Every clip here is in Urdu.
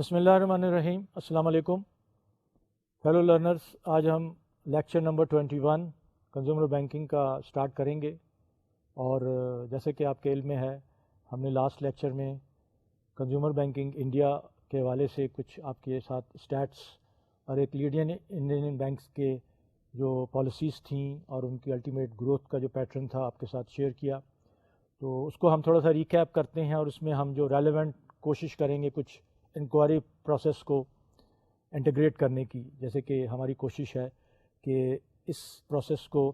بسم اللہ الرحمن الرحیم. السلام علیکم فیلو لرنرز. آج ہم لیکچر نمبر 21 کنزیومر بینکنگ کا سٹارٹ کریں گے. اور جیسے کہ آپ کے علم میں ہے، ہم نے لاسٹ لیکچر میں کنزیومر بینکنگ انڈیا کے حوالے سے کچھ آپ کے ساتھ اسٹیٹس اور ایک لیڈین انڈین بینکس کے جو پالیسیز تھیں اور ان کی الٹیمیٹ گروتھ کا جو پیٹرن تھا آپ کے ساتھ شیئر کیا. تو اس کو ہم تھوڑا سا ریکیپ کرتے ہیں اور اس میں ہم جو ریلیونٹ کوشش کریں گے کچھ انکوائری پروسیس کو انٹیگریٹ کرنے کی. جیسے کہ ہماری کوشش ہے کہ اس پروسیس کو،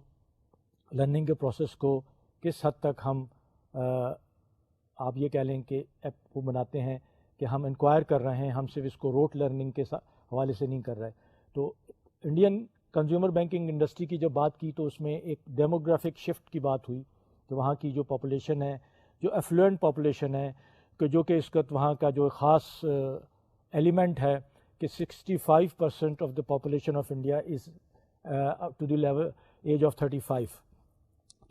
لرننگ کے پروسیس کو کس حد تک ہم آپ یہ کہہ لیں کہ وہ بناتے ہیں کہ ہم انکوائر کر رہے ہیں، ہم صرف اس کو روٹ لرننگ کے حوالے سے نہیں کر رہے. تو انڈین کنزیومر بینکنگ انڈسٹری کی جب بات کی تو اس میں ایک ڈیموگرافک شفٹ کی بات ہوئی کہ وہاں کی جو پاپولیشن ہے، جو ایفلوئنٹ پاپولیشن ہے، کہ جو کہ اس وقت وہاں کا جو خاص ایلیمنٹ ہے کہ 65% of the population of India is to the level age of 35.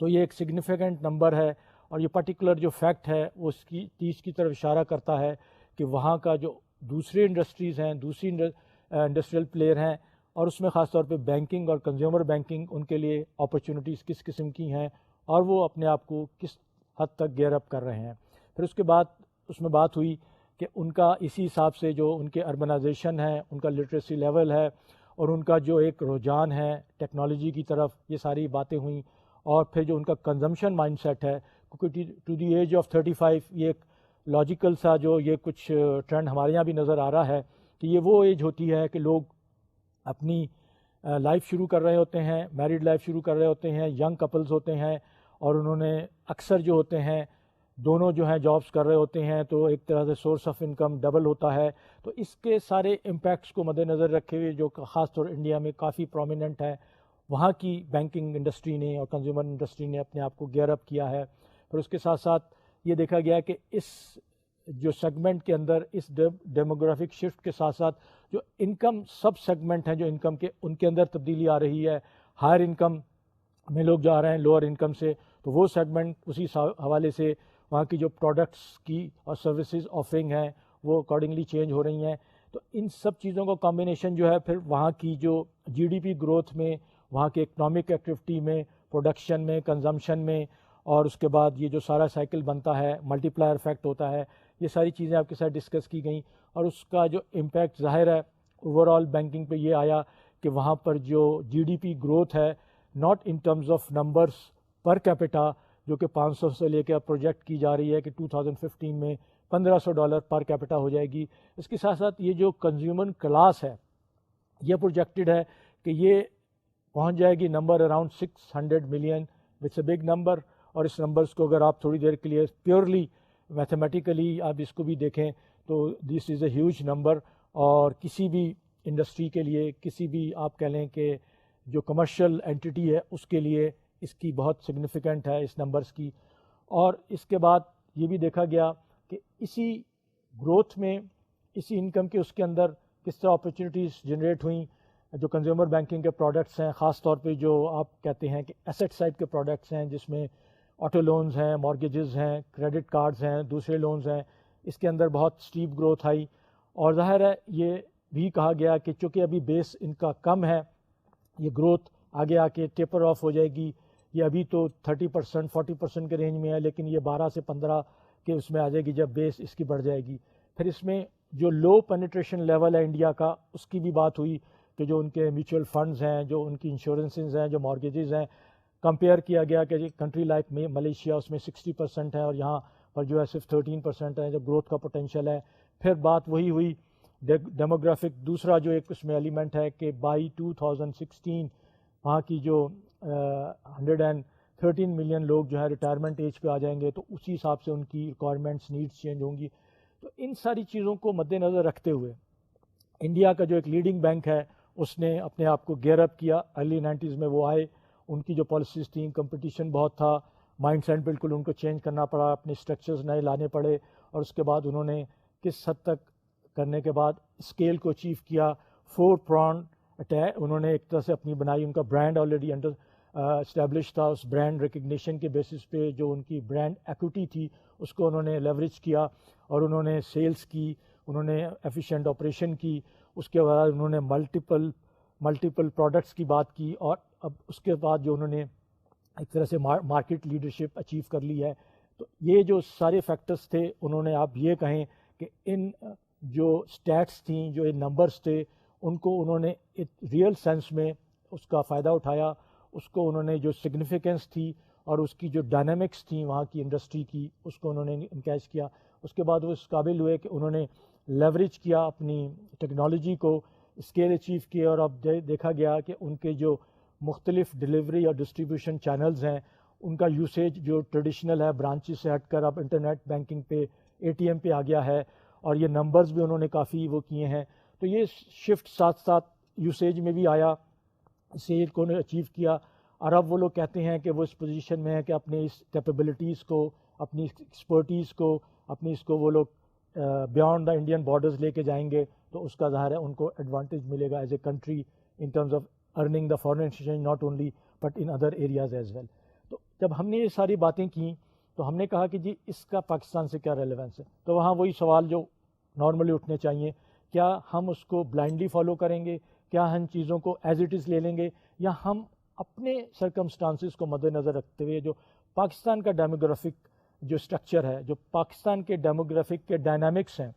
تو یہ ایک سگنیفیکنٹ نمبر ہے اور یہ پرٹیکولر جو فیکٹ ہے وہ اس کی 30 کی طرف اشارہ کرتا ہے کہ وہاں کا جو دوسرے انڈسٹریز ہیں، دوسری انڈسٹریل پلیئر ہیں، اور اس میں خاص طور پہ بینکنگ اور کنزیومر بینکنگ، ان کے لیے اپرچونیٹیز کس قسم کی ہیں اور وہ اپنے آپ کو کس حد تک گیئر اپ کر رہے ہیں. پھر اس کے بعد اس میں بات ہوئی کہ ان کا اسی حساب سے جو ان کے اربنائزیشن ہے، ان کا لٹریسی لیول ہے اور ان کا جو ایک رجحان ہے ٹیکنالوجی کی طرف، یہ ساری باتیں ہوئیں. اور پھر جو ان کا کنزمپشن مائنڈ سیٹ ہے، کیونکہ ٹو دی ایج آف 35 یہ ایک لاجیکل سا جو یہ کچھ ٹرینڈ ہمارے یہاں بھی نظر آ رہا ہے کہ یہ وہ ایج ہوتی ہے کہ لوگ اپنی لائف شروع کر رہے ہوتے ہیں، میرڈ لائف شروع کر رہے ہوتے ہیں، ینگ کپلز ہوتے ہیں اور انہوں نے اکثر جو ہوتے ہیں دونوں جو ہیں جابس کر رہے ہوتے ہیں، تو ایک طرح سے سورس آف انکم ڈبل ہوتا ہے. تو اس کے سارے امپیکٹس کو مد نظر رکھے ہوئے جو خاص طور انڈیا میں کافی پرومیننٹ ہے، وہاں کی بینکنگ انڈسٹری نے اور کنزیومر انڈسٹری نے اپنے آپ کو گیئر اپ کیا ہے. پھر اس کے ساتھ ساتھ یہ دیکھا گیا کہ اس جو سیگمنٹ کے اندر اس ڈیموگرافک شفٹ کے ساتھ ساتھ جو انکم سب سیگمنٹ ہیں جو انکم کے، ان کے اندر تبدیلی آ رہی ہے. ہائر انکم میں لوگ جا رہے ہیں لوور انکم سے، تو وہ سیگمنٹ اسی حوالے سے وہاں کی جو پروڈکٹس کی اور سروسز آفرنگ ہیں وہ اکارڈنگلی چینج ہو رہی ہیں. تو ان سب چیزوں کا کمبینیشن جو ہے پھر وہاں کی جو جی ڈی پی گروتھ میں، وہاں کے اکنامک ایکٹیویٹی میں، پروڈکشن میں، کنزمپشن میں، اور اس کے بعد یہ جو سارا سائیکل بنتا ہے، ملٹی پلائر افیکٹ ہوتا ہے، یہ ساری چیزیں آپ کے ساتھ ڈسکس کی گئیں. اور اس کا جو امپیکٹ ظاہر ہے اوور آل بینکنگ پہ یہ آیا کہ وہاں پر جو جی ڈی پی گروتھ ہے، not in terms of numbers per capita, جو کہ 500 سے لے کے پروجیکٹ کی جا رہی ہے کہ 2015 میں $1500 پر کیپٹا ہو جائے گی. اس کے ساتھ ساتھ یہ جو کنزیومر کلاس ہے، یہ پروجیکٹڈ ہے کہ یہ پہنچ جائے گی number around 600 million, what's a big number. اور اس نمبرس کو اگر آپ تھوڑی دیر کے لیے پیورلی میتھمیٹیکلی آپ اس کو بھی دیکھیں تو دس از اے ہیوج نمبر. اور کسی بھی انڈسٹری کے لیے، کسی بھی آپ کہہ لیں کہ جو کمرشل اینٹی ہے اس کے لیے اس کی بہت سگنیفیکنٹ ہے اس نمبرز کی. اور اس کے بعد یہ بھی دیکھا گیا کہ اسی گروتھ میں، اسی انکم کے اس کے اندر کس طرح اپرچونیٹیز جنریٹ ہوئیں. جو کنزیومر بینکنگ کے پروڈکٹس ہیں، خاص طور پہ جو آپ کہتے ہیں کہ ایسٹ سائڈ کے پروڈکٹس ہیں، جس میں آٹو لونز ہیں، مارگیجز ہیں، کریڈٹ کارڈز ہیں، دوسرے لونز ہیں، اس کے اندر بہت اسٹیپ گروتھ آئی. اور ظاہر ہے یہ بھی کہا گیا کہ چونکہ ابھی بیس ان کا کم ہے، یہ گروتھ آگے آ کے ٹیپر آف ہو جائے گی. یہ ابھی تو 30% 40% کے رینج میں ہے، لیکن یہ 12 سے 15 کے اس میں آ جائے گی جب بیس اس کی بڑھ جائے گی. پھر اس میں جو لو پینیٹریشن لیول ہے انڈیا کا، اس کی بھی بات ہوئی کہ جو ان کے میوچل فنڈز ہیں، جو ان کی انشورنسز ہیں، جو مارگیجز ہیں، کمپیئر کیا گیا کہ کنٹری لائک میں ملیشیا اس میں 60% ہے اور یہاں پر جو ہے صرف 13% ہے جو گروتھ کا پوٹینشیل ہے. پھر بات وہی ہوئی ڈیموگرافک، دوسرا جو ایک اس میں ایلیمنٹ ہے کہ بائی 2016 وہاں کی جو 113 ملین لوگ جو ہے ریٹائرمنٹ ایج پہ آ جائیں گے، تو اسی حساب سے ان کی ریکوائرمنٹس، نیڈس چینج ہوں گی. تو ان ساری چیزوں کو مد نظر رکھتے ہوئے انڈیا کا جو ایک لیڈنگ بینک ہے اس نے اپنے آپ کو گیئر اپ کیا. ارلی 90s میں وہ آئے، ان کی جو پالیسیز تھیں، کمپٹیشن بہت تھا، مائنڈ سیٹ بالکل ان کو چینج کرنا پڑا، اپنے اسٹرکچرز نئے لانے پڑے. اور اس کے بعد انہوں نے کس حد تک کرنے کے بعد اسکیل کو اچیو کیا. 4 پران اٹیک انہوں نے ایک طرح سے اپنی بنائی. ان کا برانڈ آلریڈی انڈر اسٹیبلش تھا. اس برانڈ ریکگنیشن کے بیسس پہ جو ان کی برانڈ ایکوٹی تھی اس کو انہوں نے لیوریج کیا اور انہوں نے سیلز کی، انہوں نے ایفیشینٹ آپریشن کی، اس کے بعد انہوں نے ملٹیپل پروڈکٹس کی بات کی، اور اب اس کے بعد جو انہوں نے ایک طرح سے مارکیٹ لیڈرشپ اچیو کر لی ہے. تو یہ جو سارے فیکٹرز تھے، انہوں نے آپ یہ کہیں کہ ان جو اسٹیٹس تھیں، جو ان نمبرز تھے، ان کو انہوں نے ایک ریئل سینس میں اس کا فائدہ اٹھایا. اس کو انہوں نے جو سگنیفیکنس تھی اور اس کی جو ڈائنامکس تھیں وہاں کی انڈسٹری کی، اس کو انہوں نے انکیش کیا. اس کے بعد وہ اس قابل ہوئے کہ انہوں نے لیوریج کیا اپنی ٹیکنالوجی کو، اسکیل اچیو کیا، اور اب دیکھا گیا کہ ان کے جو مختلف ڈلیوری اور ڈسٹریبیوشن چینلز ہیں، ان کا یوسیج جو ٹریڈیشنل ہے برانچز سے ہٹ کر اب انٹرنیٹ بینکنگ پہ، اے ٹی ایم پہ آ گیا ہے، اور یہ نمبرز بھی انہوں نے کافی وہ کیے ہیں. تو یہ شفٹ ساتھ ساتھ یوسیج میں بھی آیا، سیل کو نے اچیو کیا. اور اب وہ لوگ کہتے ہیں کہ وہ اس پوزیشن میں ہے کہ اپنی اس کیپیبلٹیز کو، اپنی ایکسپرٹیز کو، اپنی اس کو وہ لوگ بیانڈ دا انڈین بارڈرز لے کے جائیں گے. تو اس کا ظاہر ہے ان کو ایڈوانٹیج ملے گا as a country in terms of earning the foreign exchange, not only but in other areas as well. تو جب ہم نے یہ ساری باتیں کیں تو ہم نے کہا کہ جی اس کا پاکستان سے کیا ریلیونس ہے. تو وہاں وہی سوال جو نارملی اٹھنے چاہیے، کیا ہم اس کو بلائنڈلی فالو کریں گے، کیا ہم چیزوں کو ایز اٹ از لے لیں گے، یا ہم اپنے سرکمسٹانسز کو مد نظر رکھتے ہوئے جو پاکستان کا ڈیموگرافک جو سٹرکچر ہے، جو پاکستان کے ڈیموگرافک کے ڈائنامکس ہیں،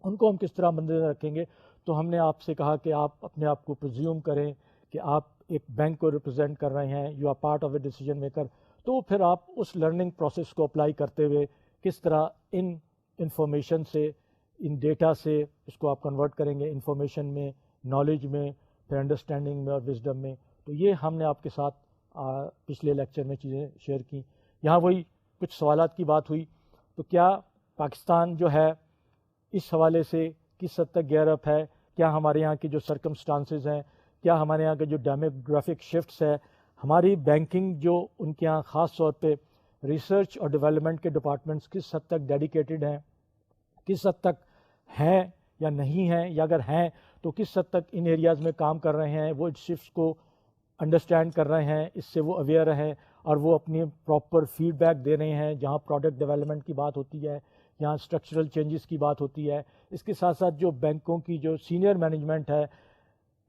ان کو ہم کس طرح مد نظر رکھیں گے. تو ہم نے آپ سے کہا کہ آپ اپنے آپ کو پرزیوم کریں کہ آپ ایک بینک کو ریپرزینٹ کر رہے ہیں، you are part of a decision maker. تو پھر آپ اس لرننگ پروسیس کو اپلائی کرتے ہوئے کس طرح ان انفارمیشن سے، ان ڈیٹا سے اس کو آپ کنورٹ کریں گے انفارمیشن میں، نالج میں، پھر انڈرسٹینڈنگ میں اور وزڈم میں. تو یہ ہم نے آپ کے ساتھ پچھلے لیکچر میں چیزیں شیئر کی. یہاں وہی کچھ سوالات کی بات ہوئی. تو کیا پاکستان جو ہے اس حوالے سے کس حد تک گیئر اپ ہے، کیا ہمارے یہاں کی جو سرکمسٹانسز ہیں، کیا ہمارے یہاں کے جو ڈیموگرافک شفٹس ہے، ہماری بینکنگ جو ان کے یہاں خاص طور پہ ریسرچ اور ڈیولپمنٹ کے ڈپارٹمنٹس کس حد تک ڈیڈیکیٹڈ ہیں، کس حد تک ہیں یا نہیں ہیں، یا اگر ہیں تو کس حد تک ان ایریاز میں کام کر رہے ہیں، وہ شفٹس کو انڈرسٹینڈ کر رہے ہیں، اس سے وہ اویئر ہیں، اور وہ اپنی پراپر فیڈ بیک دے رہے ہیں جہاں پروڈکٹ ڈیولپمنٹ کی بات ہوتی ہے، یہاں اسٹرکچرل چینجز کی بات ہوتی ہے. اس کے ساتھ ساتھ جو بینکوں کی جو سینئر مینجمنٹ ہے،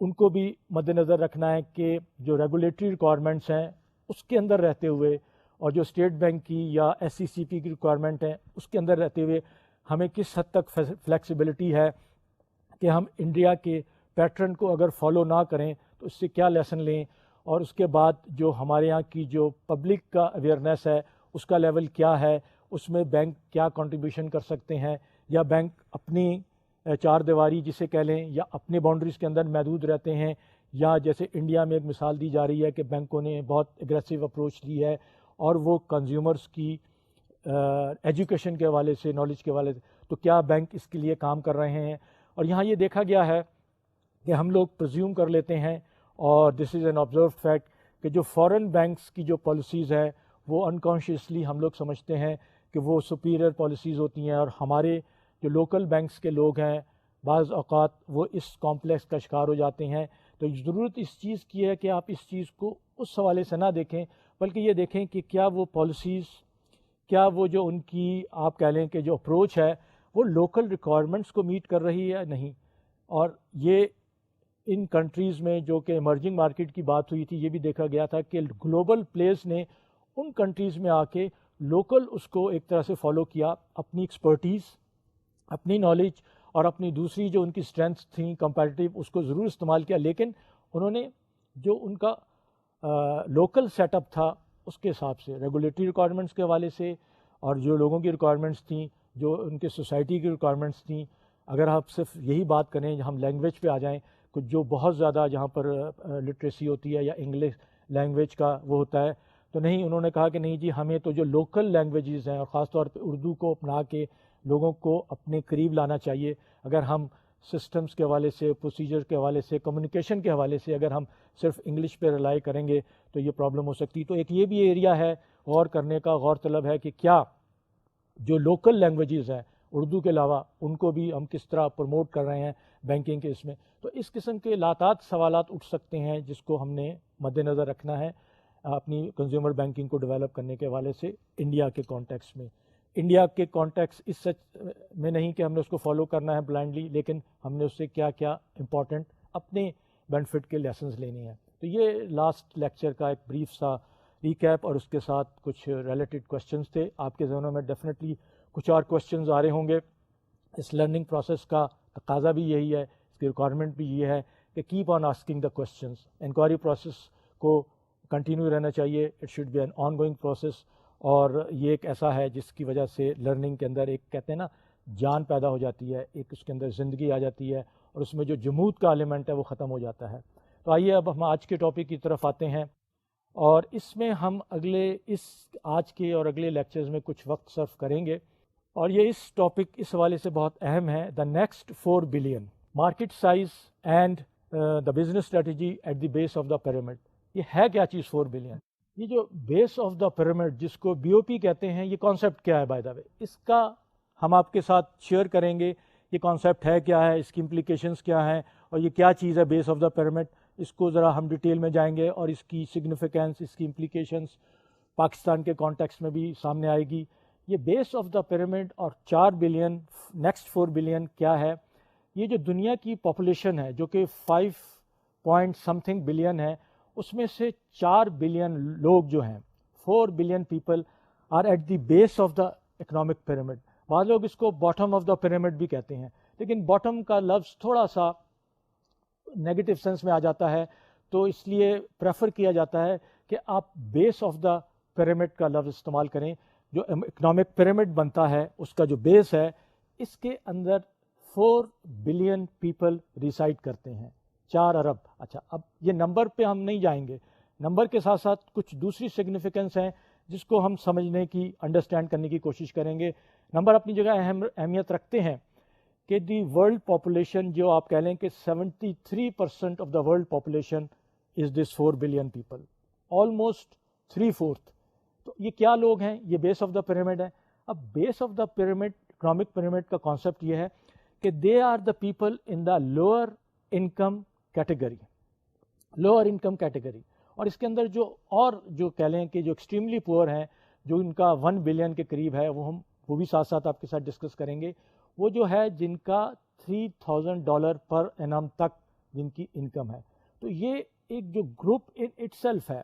ان کو بھی مد نظر رکھنا ہے کہ جو ریگولیٹری ریکوائرمنٹس ہیں اس کے اندر رہتے ہوئے، اور جو اسٹیٹ بینک کی یا ایس سی سی پی کی ریکوائرمنٹ ہیں اس کے اندر رہتے ہوئے ہمیں کس حد تک فلیکسیبلٹی ہے کہ ہم انڈیا کے پیٹرن کو اگر فالو نہ کریں تو اس سے کیا لیسن لیں، اور اس کے بعد جو ہمارے یہاں کی جو پبلک کا اویئرنیس ہے اس کا لیول کیا ہے، اس میں بینک کیا کنٹریبیوشن کر سکتے ہیں، یا بینک اپنی چار دیواری جسے کہہ لیں یا اپنے باؤنڈریز کے اندر محدود رہتے ہیں، یا جیسے انڈیا میں ایک مثال دی جا رہی ہے کہ بینکوں نے بہت اگریسو اپروچ لی ہے اور وہ کنزیومرز کی ایجوکیشن کے حوالے سے، نالج کے حوالے سے، تو کیا بینک اس کے لیے کام کر رہے ہیں. اور یہاں یہ دیکھا گیا ہے کہ ہم لوگ پرزیوم کر لیتے ہیں، اور دس از این آبزروڈ فیکٹ، کہ جو فورن بینکس کی جو پالیسیز ہیں وہ انکانشیسلی ہم لوگ سمجھتے ہیں کہ وہ سپیریئر پالیسیز ہوتی ہیں، اور ہمارے جو لوکل بینکس کے لوگ ہیں بعض اوقات وہ اس کمپلیکس کا شکار ہو جاتے ہیں. تو ضرورت اس چیز کی ہے کہ آپ اس چیز کو اس حوالے سے نہ دیکھیں، بلکہ یہ دیکھیں کہ کیا وہ پالیسیز، کیا وہ جو ان کی آپ کہہ لیں کہ جو اپروچ ہے وہ لوکل ریکوائرمنٹس کو میٹ کر رہی ہے یا نہیں. اور یہ ان کنٹریز میں جو کہ ایمرجنگ مارکیٹ کی بات ہوئی تھی، یہ بھی دیکھا گیا تھا کہ گلوبل پلیئرز نے ان کنٹریز میں آ کے لوکل اس کو ایک طرح سے فالو کیا، اپنی ایکسپرٹیز، اپنی نالج اور اپنی دوسری جو ان کی اسٹرینتھس تھیں کمپیٹیو، اس کو ضرور استعمال کیا، لیکن انہوں نے جو ان کا لوکل سیٹ اپ تھا اس کے حساب سے ریگولیٹری ریکوائرمنٹس کے حوالے سے، اور جو لوگوں کی ریکوائرمنٹس تھیں، جو ان کے سوسائٹی کی ریکوائرمنٹس تھیں. اگر آپ صرف یہی بات کریں، ہم لینگویج پہ آ جائیں، جو بہت زیادہ جہاں پر لٹریسی ہوتی ہے یا انگلش لینگویج کا وہ ہوتا ہے، تو نہیں، انہوں نے کہا کہ نہیں جی، ہمیں تو جو لوکل لینگویجز ہیں اور خاص طور پہ اردو کو اپنا کے لوگوں کو اپنے قریب لانا چاہیے. اگر ہم سسٹمز کے حوالے سے، پروسیجر کے حوالے سے، کمیونیکیشن کے حوالے سے اگر ہم صرف انگلش پہ ریلائی کریں گے تو یہ پرابلم ہو سکتی. تو ایک یہ بھی ایریا ہے غور کرنے کا، غور طلب ہے کہ کیا جو لوکل لینگویجز ہیں اردو کے علاوہ ان کو بھی ہم کس طرح پروموٹ کر رہے ہیں بینکنگ کے اس میں. تو اس قسم کے لاتعداد سوالات اٹھ سکتے ہیں جس کو ہم نے مد نظر رکھنا ہے اپنی کنزیومر بینکنگ کو ڈیولپ کرنے کے حوالے سے انڈیا کے کانٹیکس میں. انڈیا کے کانٹیکس اس سچ میں نہیں کہ ہم نے اس کو فالو کرنا ہے بلائنڈلی، لیکن ہم نے اس سے کیا کیا امپورٹنٹ اپنے بینیفٹ کے لیسنز لینے ہیں. تو یہ لاسٹ لیکچر کا ایک بریف سا ریکیپ اور اس کے ساتھ کچھ ریلیٹڈ کوشچنز تھے. آپ کے ذہنوں میں ڈیفینیٹلی کچھ اور کوشچنز آ رہے ہوں گے. اس لرننگ پروسیس کا تقاضا بھی یہی ہے، اس کی ریکوائرمنٹ بھی یہ ہے کہ keep on asking the questions. Inquiry process کو کنٹینیو رہنا چاہیے، it should be an ongoing process. اور یہ ایک ایسا ہے جس کی وجہ سے لرننگ کے اندر ایک کہتے ہیں نا جان پیدا ہو جاتی ہے، ایک اس کے اندر زندگی آ جاتی ہے، اور اس میں جو جمود کا ایلیمنٹ ہے وہ ختم ہو جاتا ہے. تو آئیے اب ہم آج کے ٹاپک کی طرف آتے ہیں، اور اس میں ہم آج کے اور اگلے لیکچرز میں کچھ وقت صرف کریں گے. اور یہ اس ٹاپک اس حوالے سے بہت اہم ہے، the next 4 billion market size and the business strategy at the base of the pyramid. یہ ہے کیا چیز 4 بلین؟ یہ جو بیس آف دا پیرامڈ جس کو بی او پی کہتے ہیں، یہ کانسیپٹ کیا ہے؟ بائی دا وے اس کا ہم آپ کے ساتھ شیئر کریں گے. یہ کانسیپٹ ہے کیا ہے، اس کی امپلیکیشنز کیا ہیں، اور یہ کیا چیز ہے بیس آف دا پیرامڈ. اس کو ذرا ہم ڈیٹیل میں جائیں گے، اور اس کی سگنیفیکینس، اس کی امپلیکیشنز پاکستان کے کانٹیکسٹ میں بھی سامنے آئے گی. یہ بیس آف دا پیرامڈ اور 4 بلین نیکسٹ 4 بلین کیا ہے؟ یہ جو دنیا کی پاپولیشن ہے جو کہ 5 پوائنٹ سمتھنگ بلین ہے، اس میں سے 4 بلین لوگ جو ہیں، 4 billion people are at the base of the economic pyramid. بعض لوگ اس کو باٹم آف دا پیرامڈ بھی کہتے ہیں، لیکن باٹم کا لفظ تھوڑا سا نیگیٹو سینس میں آ جاتا ہے، تو اس لیے پریفر کیا جاتا ہے کہ آپ بیس آف دا پیرامڈ کا لفظ استعمال کریں. جو اکنامک پیرامڈ بنتا ہے اس کا جو بیس ہے، اس کے اندر 4 بلین پیپل ریسائڈ کرتے ہیں، 4 ارب. اچھا، اب یہ نمبر پہ ہم نہیں جائیں گے، نمبر کے ساتھ ساتھ کچھ دوسری سگنیفیکنس ہیں جس کو ہم سمجھنے کی، انڈرسٹینڈ کرنے کی کوشش کریں گے. نمبر اپنی جگہ اہمیت رکھتے ہیں کہ دی ورلڈ پاپولیشن، جو آپ کہہ لیں کہ 73% of the world population is this 4 billion people, almost 3/4. تو یہ کیا لوگ ہیں؟ یہ بیس آف دا پیرامڈ ہے. اب base of the pyramid, economic pyramid کا کانسیپٹ یہ ہے کہ they are the people in the lower income category, lower income category. اور اس کے اندر جو کہہ لیں کہ جو ایکسٹریملی پور ہیں، جو ان کا 1 بلین کے قریب ہے، وہ بھی ساتھ ساتھ آپ کے ساتھ ڈسکس کریں گے. وہ جو ہے جن کا $3,000 پر اینم تک جن کی انکم ہے. تو یہ ایک جو گروپ ان اٹ سیلف ہے،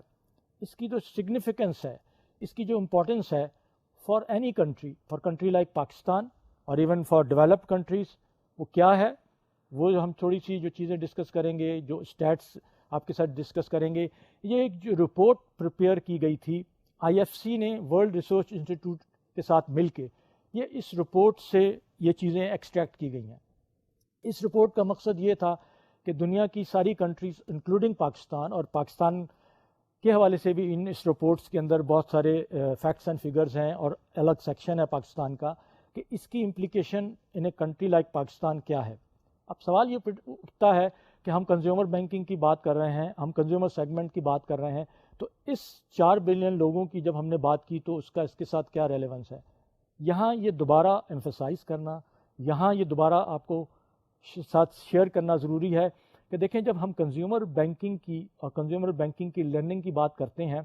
اس کی جو سگنیفیکنس ہے، اس کی جو امپورٹنس ہے for any country, for country like Pakistan اور ایون فار ڈیولپڈ کنٹریز، وہ کیا ہے؟ وہ ہم تھوڑی سی جو چیزیں ڈسکس کریں گے، جو اسٹیٹس آپ کے ساتھ ڈسکس کریں گے. یہ ایک جو رپورٹ پریپیئر کی گئی تھی IFC نے ورلڈ ریسرچ انسٹیٹیوٹ کے ساتھ مل کے، اس رپورٹ سے یہ چیزیں ایکسٹریکٹ کی گئی ہیں. اس رپورٹ کا مقصد یہ تھا کہ دنیا کی ساری کنٹریز انکلوڈنگ پاکستان، اور پاکستان کے حوالے سے بھی اس رپورٹس کے اندر بہت سارے فیکٹس اینڈ فگرز ہیں، اور الگ سیکشن ہے پاکستان کا کہ اس کی implication in a country like Pakistan کیا ہے. اب سوال یہ اٹھتا ہے کہ ہم کنزیومر بینکنگ کی بات کر رہے ہیں، ہم کنزیومر سیگمنٹ کی بات کر رہے ہیں، تو اس 4 بلین لوگوں کی جب ہم نے بات کی تو اس کے ساتھ کیا ریلیونس ہے؟ یہاں یہ دوبارہ ایمفسائز کرنا، یہاں یہ دوبارہ آپ کو ساتھ شیئر کرنا ضروری ہے کہ دیکھیں، جب ہم کنزیومر بینکنگ کی اور کنزیومر بینکنگ کی لرننگ کی بات کرتے ہیں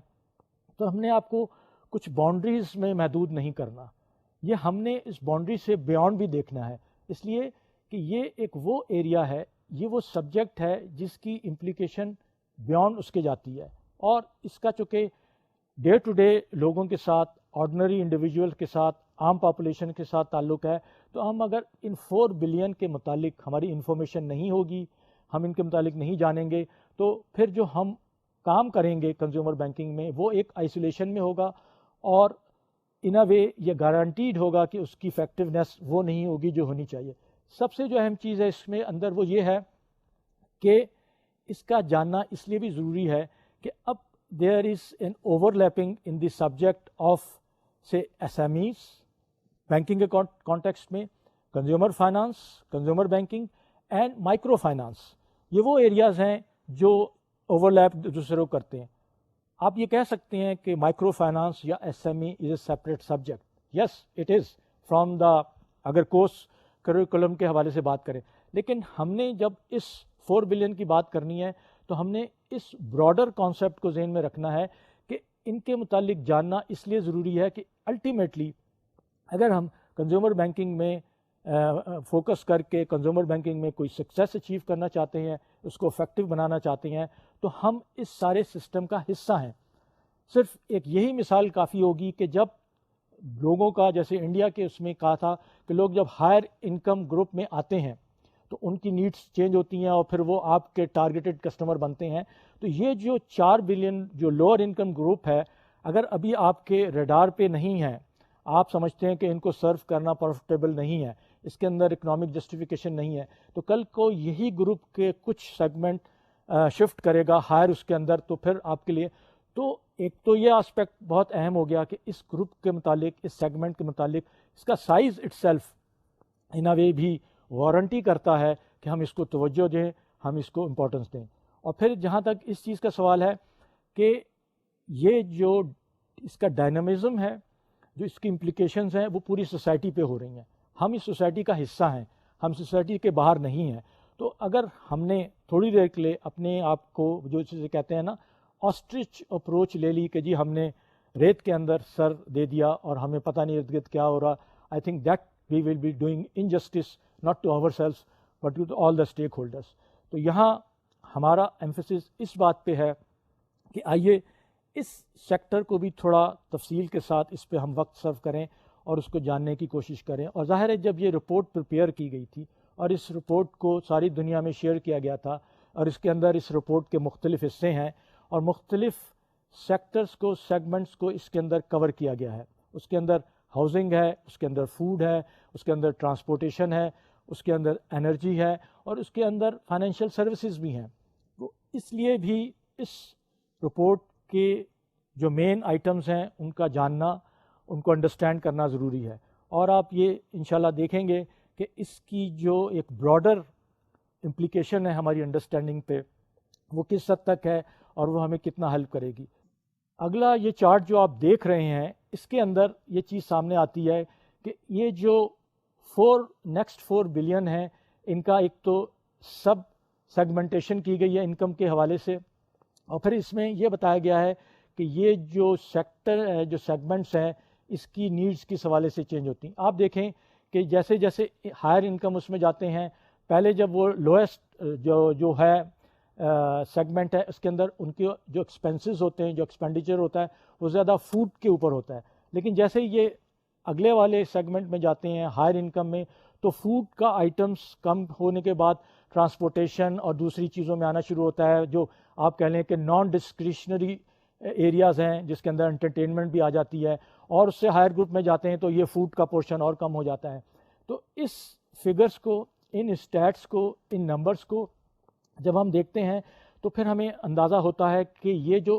تو ہم نے آپ کو کچھ باؤنڈریز میں محدود نہیں کرنا، یہ ہم نے اس باؤنڈری سے بیانڈ بھی دیکھنا ہے. اس لیے کہ یہ ایک وہ ایریا ہے، یہ وہ سبجیکٹ ہے جس کی امپلیکیشن بیانڈ اس کے جاتی ہے، اور اس کا چونکہ ڈے ٹو ڈے لوگوں کے ساتھ، آرڈنری انڈیویجول کے ساتھ، عام پاپولیشن کے ساتھ تعلق ہے. تو ہم اگر ان 4 بلین کے متعلق ہماری انفارمیشن نہیں ہوگی، ہم ان کے متعلق نہیں جانیں گے، تو پھر جو ہم کام کریں گے کنزیومر بینکنگ میں وہ ایک آئسولیشن میں ہوگا، اور ان اے وے یہ گارنٹیڈ ہوگا کہ اس کی افیکٹونیس وہ نہیں ہوگی جو ہونی چاہیے. سب سے جو اہم چیز ہے اس میں اندر وہ یہ ہے کہ اس کا جاننا اس لیے بھی ضروری ہے کہ اب there is an overlapping in the subject of say SMEs banking کے کانٹیکسٹ میں، consumer finance, consumer banking and micro finance. یہ وہ ایریاز ہیں جو اوور لیپ دوسرے کو کرتے ہیں. آپ یہ کہہ سکتے ہیں کہ مائکرو فائنانس یا SME is a separate subject. Yes it is from the, اگر کورس کریکولم کے حوالے سے بات کریں، لیکن ہم نے جب اس 4 بلین کی بات کرنی ہے تو ہم نے اس براڈر کانسیپٹ کو ذہن میں رکھنا ہے کہ ان کے متعلق جاننا اس لیے ضروری ہے کہ الٹیمیٹلی اگر ہم کنزیومر بینکنگ میں فوکس کر کے کنزیومر بینکنگ میں کوئی سکسیس اچیو کرنا چاہتے ہیں، اس کو افیکٹو بنانا چاہتے ہیں، تو ہم اس سارے سسٹم کا حصہ ہیں. صرف ایک یہی مثال کافی ہوگی کہ جب لوگوں کا، جیسے انڈیا کے اس میں کہا تھا کہ لوگ جب ہائر انکم گروپ میں آتے ہیں تو ان کی نیڈس چینج ہوتی ہیں اور پھر وہ آپ کے ٹارگیٹڈ کسٹمر بنتے ہیں. تو یہ جو 4 بلین جو لوور انکم گروپ ہے، اگر ابھی آپ کے ریڈار پہ نہیں ہے، آپ سمجھتے ہیں کہ ان کو سرو کرنا پروفٹیبل نہیں ہے، اس کے اندر اکنامک جسٹیفیکیشن نہیں ہے، تو کل کو یہی گروپ کے کچھ سیگمنٹ شفٹ کرے گا ہائر اس کے اندر، تو پھر آپ کے لیے تو ایک تو یہ آسپیکٹ بہت اہم ہو گیا کہ اس گروپ کے متعلق، اس سیگمنٹ کے متعلق اس کا size it self in a وے بھی وارنٹی کرتا ہے کہ ہم اس کو توجہ دیں، ہم اس کو امپورٹنس دیں. اور پھر جہاں تک اس چیز کا سوال ہے کہ یہ جو اس کا ڈائنامزم ہے، جو اس کی امپلیکیشنز ہیں، وہ پوری سوسائٹی پہ ہو رہی ہیں. ہم اس سوسائٹی کا حصہ ہیں، ہم سوسائٹی کے باہر نہیں ہیں. تو اگر ہم نے تھوڑی دیر کے لیے اپنے آپ کو، جو چیزیں کہتے ہیں نا آسٹرچ اپروچ لے لی کہ جی ہم نے ریت کے اندر سر دے دیا اور ہمیں پتہ نہیں ارد گرد کیا ہو رہا، I think that we will be doing injustice not to ourselves but to all the stakeholders. تو یہاں ہمارا ایمفیسس اس بات پہ ہے کہ آئیے اس سیکٹر کو بھی تھوڑا تفصیل کے ساتھ اس پہ ہم وقت صرف کریں اور اس کو جاننے کی کوشش کریں. اور ظاہر ہے جب یہ رپورٹ پریپیئر کی گئی تھی اور اس رپورٹ کو ساری دنیا میں شیئر کیا گیا تھا، اور اس کے اندر اس رپورٹ کے مختلف حصے ہیں اور مختلف سیکٹرز کو، سیگمنٹس کو اس کے اندر کور کیا گیا ہے. اس کے اندر ہاؤسنگ ہے، اس کے اندر فوڈ ہے، اس کے اندر ٹرانسپورٹیشن ہے، اس کے اندر انرجی ہے، اور اس کے اندر فائنینشیل سروسز بھی ہیں. تو اس لیے بھی اس رپورٹ کے جو مین آئٹمز ہیں ان کا جاننا، ان کو انڈرسٹینڈ کرنا ضروری ہے. اور آپ یہ انشاءاللہ دیکھیں گے کہ اس کی جو ایک براڈر امپلیکیشن ہے ہماری انڈرسٹینڈنگ پہ، وہ کس حد تک ہے اور وہ ہمیں کتنا ہیلپ کرے گی. اگلا یہ چارٹ جو آپ دیکھ رہے ہیں، اس کے اندر یہ چیز سامنے آتی ہے کہ یہ جو نیکسٹ 4 بلین ہیں، ان کا ایک تو سب سیگمنٹیشن کی گئی ہے انکم کے حوالے سے، اور پھر اس میں یہ بتایا گیا ہے کہ یہ جو سیکٹر ہے، جو سیگمنٹس ہیں، اس کی نیڈز کس حوالے سے چینج ہوتی ہیں. آپ دیکھیں کہ جیسے جیسے ہائر انکم اس میں جاتے ہیں، پہلے جب وہ لویسٹ جو ہے سیگمنٹ ہے، اس کے اندر ان کے جو ایکسپینسز ہوتے ہیں، جو ایکسپینڈیچر ہوتا ہے، وہ زیادہ فوڈ کے اوپر ہوتا ہے. لیکن جیسے یہ اگلے والے سیگمنٹ میں جاتے ہیں ہائر انکم میں، تو فوڈ کا آئٹمس کم ہونے کے بعد ٹرانسپورٹیشن اور دوسری چیزوں میں آنا شروع ہوتا ہے، جو آپ کہہ لیں کہ نان ڈسکریشنری ایریاز ہیں، جس کے اندر انٹرٹینمنٹ بھی آ جاتی ہے. اور اس سے ہائر گروپ میں جاتے ہیں تو یہ فوڈ کا پورشن اور کم ہو جاتا ہے. تو اس فگرز کو، ان اسٹیٹس کو، ان نمبرز کو جب ہم دیکھتے ہیں تو پھر ہمیں اندازہ ہوتا ہے کہ یہ جو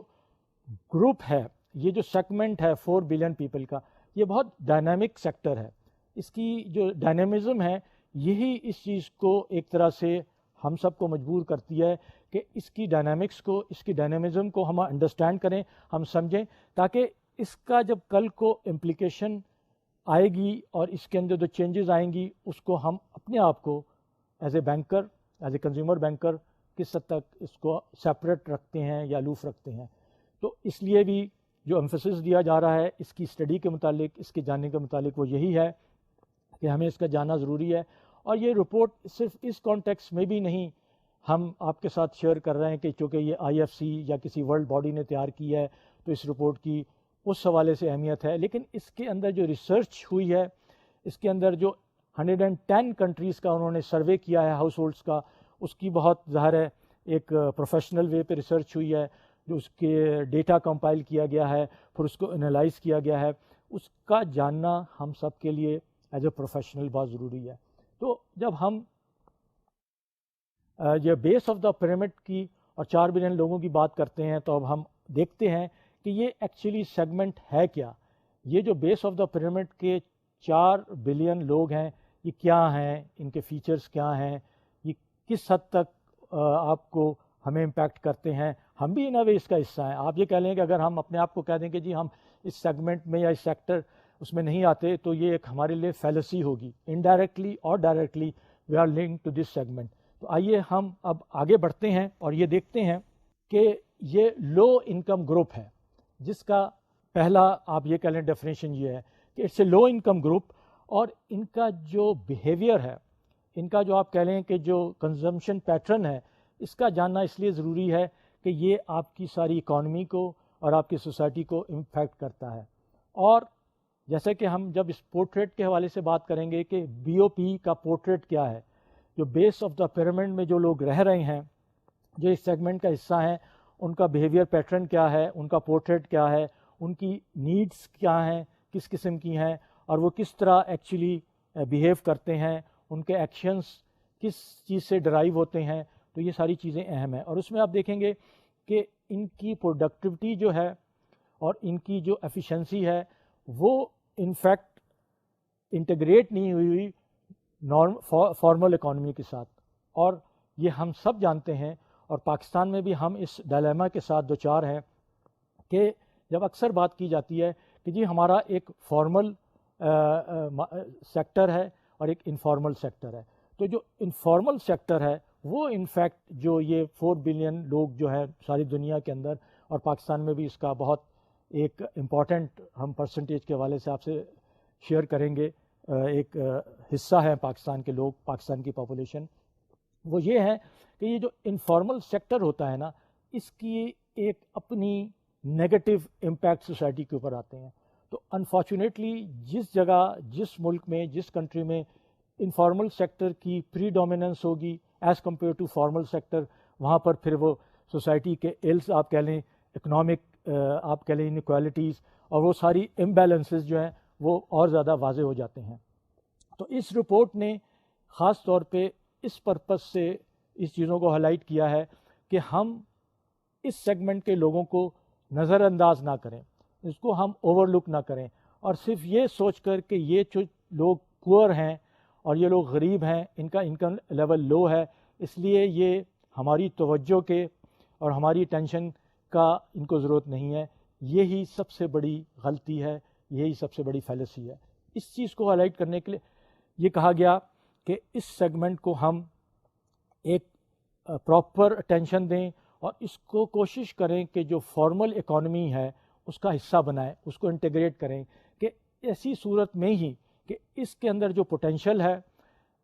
گروپ ہے، یہ جو سیگمنٹ ہے 4 بلین پیپل کا، یہ بہت ڈائنامک سیکٹر ہے. اس کی جو ڈائنامزم ہے، یہی اس چیز کو ایک طرح سے ہم سب کو مجبور کرتی ہے کہ اس کی ڈائنامکس کو، اس کی ڈائنامزم کو ہم انڈرسٹینڈ کریں، ہم سمجھیں، تاکہ اس کا جب کل کو امپلیکیشن آئے گی اور اس کے اندر جو چینجز آئیں گی، اس کو ہم اپنے آپ کو as a banker, as a consumer banker کس حد تک اس کو سیپریٹ رکھتے ہیں یا الوف رکھتے ہیں. تو اس لیے بھی جو ایمفیسس دیا جا رہا ہے اس کی اسٹڈی کے متعلق، اس کے جاننے کے متعلق، وہ یہی ہے کہ ہمیں اس کا جاننا ضروری ہے. اور یہ رپورٹ صرف اس کانٹیکس میں بھی نہیں ہم آپ کے ساتھ شیئر کر رہے ہیں کہ چونکہ یہ آئی ایف سی یا کسی ورلڈ باڈی نے تیار کی ہے تو اس رپورٹ کی اس حوالے سے اہمیت ہے، لیکن اس کے اندر جو ریسرچ ہوئی ہے، اس کے اندر جو 110 کنٹریز کا انہوں نے سروے کیا ہے ہاؤس ہولڈس کا، اس کی بہت ظاہر ہے ایک پروفیشنل وے پہ ریسرچ ہوئی ہے، جو اس کے ڈیٹا کمپائل کیا گیا ہے، پھر اس کو انالائز کیا گیا ہے. اس کا جاننا ہم سب کے لیے ایز اے پروفیشنل بہت ضروری ہے. تو جب ہم یہ بیس آف دا پیرامڈ کی اور 4 بلین لوگوں کی بات کرتے ہیں، تو اب ہم دیکھتے ہیں کہ یہ ایکچولی سیگمنٹ ہے کیا. یہ جو بیس آف دا پیرامڈ کے 4 بلین لوگ ہیں، یہ کیا ہیں، ان کے فیچرز کیا ہیں، یہ کس حد تک آپ کو ہمیں امپیکٹ کرتے ہیں. ہم بھی ان اے وے اس کا حصہ ہیں. آپ یہ کہہ لیں کہ اگر ہم اپنے آپ کو کہہ دیں کہ جی ہم اس سیگمنٹ میں یا اس سیکٹر اس میں نہیں آتے، تو یہ ایک ہمارے لیے فیلسی ہوگی. انڈائریکٹلی اور directly we are link to this segment. تو آئیے ہم اب آگے بڑھتے ہیں اور یہ دیکھتے ہیں کہ یہ لو انکم گروپ ہے، جس کا پہلا آپ یہ کہہ لیں ڈیفینیشن یہ ہے کہ it's a low income group, اور ان کا جو بیہیویئر ہے، ان کا جو آپ کہہ لیں کہ جو کنزمپشن پیٹرن ہے، اس کا جاننا اس لیے ضروری ہے کہ یہ آپ کی ساری اکانومی کو اور آپ کی سوسائٹی کو امپیکٹ کرتا ہے. اور جیسے کہ ہم جب اس پورٹریٹ کے حوالے سے بات کریں گے کہ بی او پی کا پورٹریٹ کیا ہے، جو بیس آف دا پیرامڈ میں جو لوگ رہ رہے ہیں، جو اس سیگمنٹ کا حصہ ہیں، ان کا بیہیویئر پیٹرن کیا ہے، ان کا پورٹریٹ کیا ہے، ان کی نیڈس کیا ہیں، کس قسم کی ہیں، اور وہ کس طرح ایکچولی بیہیو کرتے ہیں، ان کے ایکشنز کس چیز سے ڈرائیو ہوتے ہیں. تو یہ ساری چیزیں اہم ہیں. اور اس میں آپ دیکھیں گے کہ ان کی پروڈکٹیوٹی جو ہے اور ان کی جو ایفیشنسی ہے وہ انفیکٹ انٹیگریٹ نہیں ہوئی فارمل اکانومی کے ساتھ. اور یہ ہم سب جانتے ہیں، اور پاکستان میں بھی ہم اس ڈائلیما کے ساتھ دوچار ہیں کہ جب اکثر بات کی جاتی ہے کہ جی ہمارا ایک فارمل سیکٹر ہے اور ایک انفارمل سیکٹر ہے. تو جو انفارمل سیکٹر ہے وہ انفیکٹ جو یہ 4 بلین لوگ جو ہے ساری دنیا کے اندر، اور پاکستان میں بھی اس کا بہت ایک امپورٹنٹ ہم پرسنٹیج کے حوالے سے آپ سے شیئر کریں گے، ایک حصہ ہے پاکستان کے لوگ، پاکستان کی پاپولیشن، وہ یہ ہے کہ یہ جو انفارمل سیکٹر ہوتا ہے نا، اس کی ایک اپنی نیگیٹو امپیکٹ سوسائٹی کے اوپر آتے ہیں. تو انفارچونیٹلی جس جگہ، جس ملک میں، جس کنٹری میں انفارمل سیکٹر کی پری ڈومیننس ہوگی as compare to formal sector, وہاں پر پھر وہ سوسائٹی کے ایلس آپ کہہ لیں، اکنامک آپ کہہ لیں انیکوالٹیز، اور وہ ساری امبیلنسز جو ہیں وہ اور زیادہ واضح ہو جاتے ہیں. تو اس رپورٹ نے خاص طور پہ اس پرپس سے اس چیزوں کو ہائی لائٹ کیا ہے کہ ہم اس سیگمنٹ کے لوگوں کو نظر انداز نہ کریں، اس کو ہم اوور لک نہ کریں، اور صرف یہ سوچ کر کہ یہ جو لوگ پور ہیں اور یہ لوگ غریب ہیں، ان کا انکم لیول لو ہے، اس لیے یہ ہماری توجہ کے اور ہماری ٹینشن کا ان کو ضرورت نہیں ہے. یہی سب سے بڑی غلطی ہے، یہی سب سے بڑی فیلسی ہے. اس چیز کو ہائی لائٹ کرنے کے لیے یہ کہا گیا کہ اس سیگمنٹ کو ہم ایک پراپر اٹینشن دیں، اور اس کو کوشش کریں کہ جو فارمل اکانومی ہے اس کا حصہ بنائیں، اس کو انٹیگریٹ کریں، کہ ایسی صورت میں ہی کہ اس کے اندر جو پوٹینشیل ہے،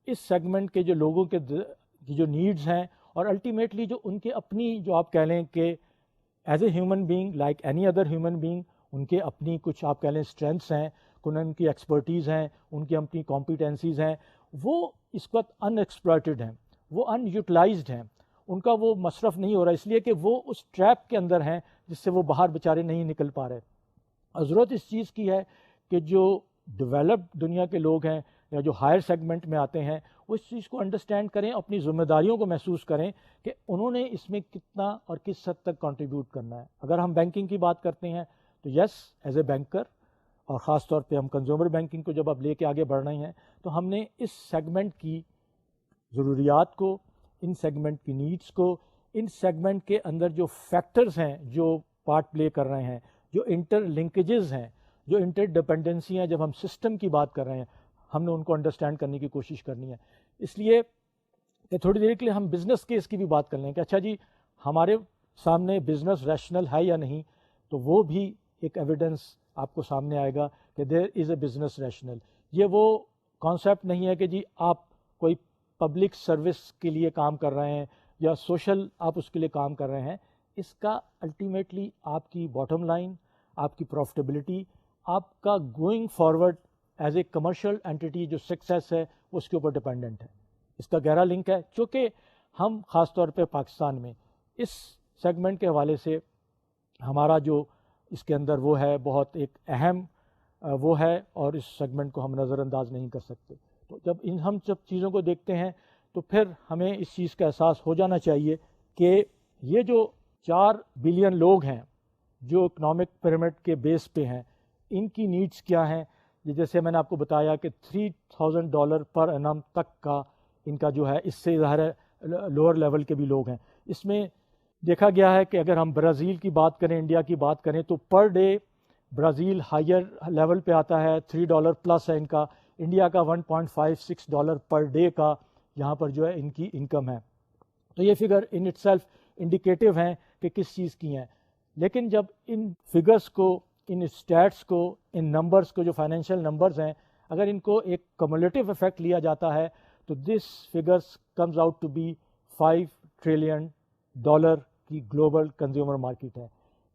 اس سیگمنٹ کے جو لوگوں کے جو نیڈز ہیں، اور الٹیمیٹلی جو ان کے اپنی جو آپ کہہ لیں کہ as a human being like any other human being, ان کے اپنی کچھ آپ کہہ لیں اسٹرینتھس ہیں، ان کی ایکسپرٹیز ہیں، ان کی اپنی کمپیٹنسیز ہیں، وہ اس وقت ان ایکسپلائٹڈ ہیں، وہ ان یوٹیلائزڈ ہیں، ان کا وہ مصرف نہیں ہو رہا، اس لیے کہ وہ اس ٹریپ کے اندر ہیں جس سے وہ باہر بیچارے نہیں نکل پا رہے. اور ضرورت اس چیز کی ہے کہ جو ڈیولپڈ دنیا کے لوگ ہیں یا جو ہائر سیگمنٹ میں آتے ہیں، وہ اس چیز کو انڈرسٹینڈ کریں، اپنی ذمہ داریوں کو محسوس کریں کہ انہوں نے اس میں کتنا اور کس حد تک کنٹریبیوٹ کرنا ہے. اگر ہم بینکنگ کی بات کرتے ہیں تو یس، ایز اے بینکر، اور خاص طور پہ ہم کنزیومر بینکنگ کو جب اب لے کے آگے بڑھ رہے ہیں، تو ہم نے اس سیگمنٹ کی ضروریات کو، ان سیگمنٹ کی نیڈس کو، ان سیگمنٹ کے اندر جو فیکٹرز ہیں جو پارٹ پلے کر رہے ہیں، جو انٹر لنکیجز ہیں، جو انٹر ڈپینڈنسی ہیں، جب ہم سسٹم کی بات کر رہے ہیں، ہم نے ان کو انڈرسٹینڈ کرنے کی کوشش کرنی ہے. اس لیے کہ تھوڑی دیر کے لیے ہم بزنس کیس کی بھی بات کر لیں کہ اچھا جی ہمارے سامنے بزنس ریشنل ہے یا نہیں، تو وہ بھی ایک ایویڈنس آپ کو سامنے آئے گا کہ there is a business rational. یہ وہ کانسیپٹ نہیں ہے کہ جی آپ کوئی پبلک سروس کے لیے کام کر رہے ہیں یا سوشل آپ اس کے لیے کام کر رہے ہیں. اس کا الٹیمیٹلی آپ کی باٹم لائن، آپ کی پروفٹیبلٹی، آپ کا going forward as a commercial entity جو سکسیس ہے وہ اس کے اوپر ڈپینڈنٹ ہے. اس کا گہرا لنک ہے، چونکہ ہم خاص طور پہ پاکستان میں اس سیگمنٹ کے حوالے سے ہمارا جو اس کے اندر وہ ہے بہت ایک اہم وہ ہے، اور اس سیگمنٹ کو ہم نظر انداز نہیں کر سکتے. تو جب ہم سب چیزوں کو دیکھتے ہیں تو پھر ہمیں اس چیز کا احساس ہو جانا چاہیے کہ یہ جو 4 بلین لوگ ہیں جو اکنامک پیرامڈ کے بیس پہ ہیں، ان کی نیڈس کیا ہیں. جیسے میں نے آپ کو بتایا کہ $3,000 پر انم تک کا ان کا جو ہے، اس سے ظاہر ہے لوور لیول کے بھی لوگ ہیں. اس میں دیکھا گیا ہے کہ اگر ہم برازیل کی بات کریں، انڈیا کی بات کریں، تو per day Brazil higher level پہ آتا ہے، $3 پلس ہے ان کا. انڈیا کا $1.56 پر ڈے کا یہاں پر جو ہے ان کی انکم ہے. تو یہ figure in it self indicative ہیں کہ کس چیز کی ہیں. لیکن جب ان فگرز کو ان اسٹیٹس کو، ان نمبرز کو، جو فائنینشیل نمبرز ہیں، اگر ان کو ایک کمیولیٹیو افیکٹ لیا جاتا ہے تو this figures comes out to be 5 trillion dollar کی گلوبل کنزیومر مارکیٹ ہے.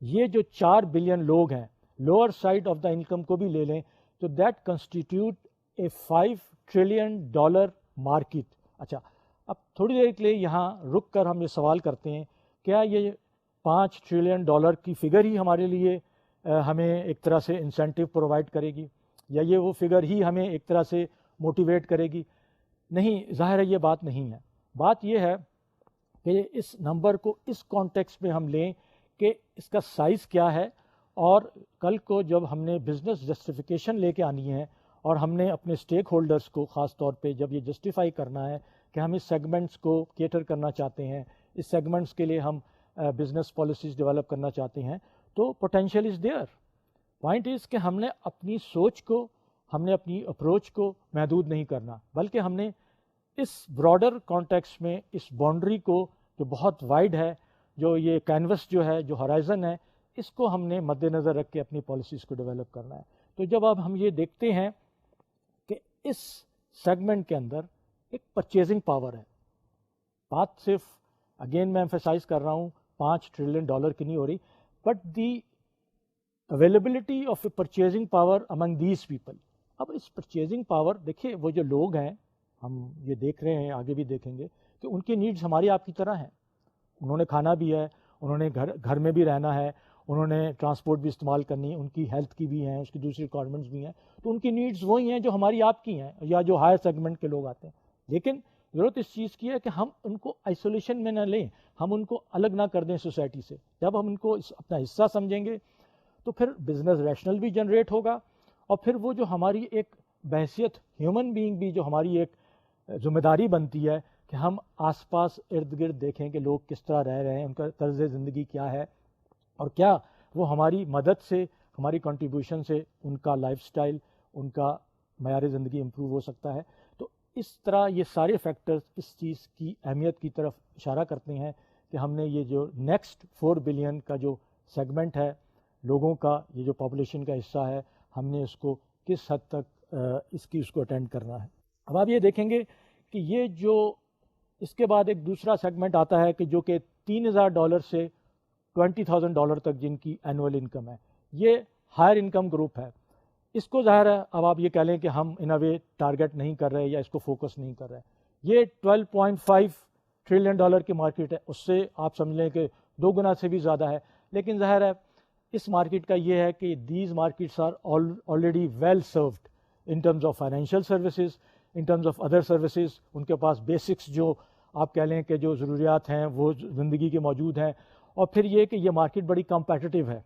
یہ جو 4 بلین لوگ ہیں، lower side of the income کو بھی لے لیں تو that constitute a 5 trillion dollar market. اچھا، اب تھوڑی دیر کے لیے یہاں رک کر ہم یہ سوال کرتے ہیں، کیا یہ 5 ٹریلین ڈالر کی فگر ہی ہمارے لیے ہمیں ایک طرح سے انسینٹیو پرووائڈ کرے گی، یا یہ وہ فگر ہی ہمیں ایک طرح سے موٹیویٹ کرے گی؟ نہیں، ظاہر ہے یہ بات نہیں ہے. بات یہ ہے کہ اس نمبر کو اس کانٹیکسٹ میں ہم لیں کہ اس کا سائز کیا ہے، اور کل کو جب ہم نے بزنس جسٹیفیکیشن لے کے آنی ہے اور ہم نے اپنے اسٹیک ہولڈرز کو خاص طور پہ جب یہ جسٹیفائی کرنا ہے کہ ہم اس سیگمنٹس کو کیٹر کرنا چاہتے ہیں، اس سیگمنٹس کے لیے ہم بزنس پالیسیز ڈیولپ کرنا چاہتے ہیں، تو potential is there. Point is کہ ہم نے اپنی سوچ کو، ہم نے اپنی اپروچ کو محدود نہیں کرنا، بلکہ ہم نے اس براڈر کانٹیکسٹ میں اس باؤنڈری کو جو بہت وائڈ ہے، جو یہ کینوس جو ہے، جو ہرائزن ہے، اس کو ہم نے مد نظر رکھ کے اپنی پالیسیز کو ڈیولپ کرنا ہے. تو جب اب ہم یہ دیکھتے ہیں کہ اس سیگمنٹ کے اندر ایک پرچیزنگ پاور ہے، بات صرف اگین میں ایمفیسائز کر رہا ہوں 5 ٹریلین ڈالر کی نہیں ہو رہی، but the availability of a purchasing power among these people. اب اس پرچیزنگ پاور دیکھیے، وہ جو لوگ ہیں، ہم یہ دیکھ رہے ہیں، آگے بھی دیکھیں گے کہ ان کی نیڈز ہماری آپ کی طرح ہیں. انہوں نے کھانا بھی ہے، انہوں نے گھر میں بھی رہنا ہے، انہوں نے ٹرانسپورٹ بھی استعمال کرنی ہے، ان کی ہیلتھ کی بھی ہیں، اس کی دوسری ریکوائرمنٹس بھی ہیں. تو ان کی نیڈز وہی ہیں جو ہماری آپ کی ہیں، یا جو ہائر سیگمنٹ کے لوگ آتے ہیں. لیکن ضرورت اس چیز کی ہے کہ ہم ان کو آئسولیشن میں نہ لیں، ہم ان کو الگ نہ کر دیں سوسائٹی سے. جب ہم ان کو اپنا حصہ سمجھیں گے تو پھر بزنس ریشنل بھی جنریٹ ہوگا، اور پھر وہ جو ہماری ایک بحیثیت ہیومن بینگ بھی جو ہماری ایک ذمہ داری بنتی ہے کہ ہم آس پاس ارد گرد دیکھیں کہ لوگ کس طرح رہ رہے ہیں، ان کا طرز زندگی کیا ہے، اور کیا وہ ہماری مدد سے، ہماری کنٹریبیوشن سے ان کا لائف سٹائل، ان کا معیار زندگی امپروو ہو سکتا ہے. تو اس طرح یہ سارے فیکٹرز اس چیز کی اہمیت کی طرف اشارہ کرتے ہیں کہ ہم نے یہ جو نیکسٹ 4 بلین کا جو سیگمنٹ ہے لوگوں کا، یہ جو پاپولیشن کا حصہ ہے، ہم نے اس کو کس حد تک اس کو اٹینڈ کرنا ہے. اب آپ یہ دیکھیں گے کہ یہ جو اس کے بعد ایک دوسرا سیگمنٹ آتا ہے کہ جو کہ $3,000 سے $20,000 تک جن کی اینول انکم ہے، یہ ہائر انکم گروپ ہے. اس کو ظاہر ہے اب آپ یہ کہہ لیں کہ ہم ان اے وے ٹارگٹ نہیں کر رہے یا اس کو فوکس نہیں کر رہے. یہ $12.5 ٹریلین کی مارکیٹ ہے، اس سے آپ سمجھ لیں کہ 2 گنا سے بھی زیادہ ہے. لیکن ظاہر ہے اس مارکیٹ کا یہ ہے کہ these markets are already well served in terms of financial services, in terms of other services. ان کے پاس بیسکس جو آپ کہہ لیں کہ جو ضروریات ہیں وہ زندگی کے موجود ہیں. اور پھر یہ کہ یہ مارکیٹ بڑی کمپیٹیٹیو ہے،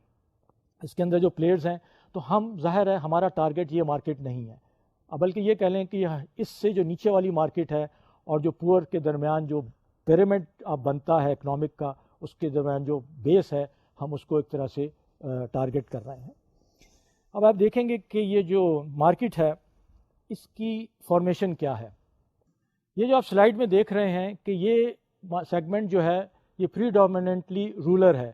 اس کے اندر جو پلیئرز ہیں، تو ہم ظاہر ہے ہمارا ٹارگٹ یہ مارکیٹ نہیں ہے، بلکہ یہ کہہ لیں کہ اس سے جو نیچے والی مارکیٹ ہے اور جو پور کے درمیان جو پیرامڈ اب بنتا ہے اکنامک کا، اس کے درمیان جو بیس ہے، ہم اس کو ایک طرح سے ٹارگٹ کر رہے ہیں. اب آپ دیکھیں گے کہ یہ جو مارکیٹ ہے اس کی فارمیشن کیا ہے. یہ جو آپ سلائیڈ میں دیکھ رہے ہیں کہ یہ سیگمنٹ جو ہے یہ پریڈومیننٹلی رولر ہے.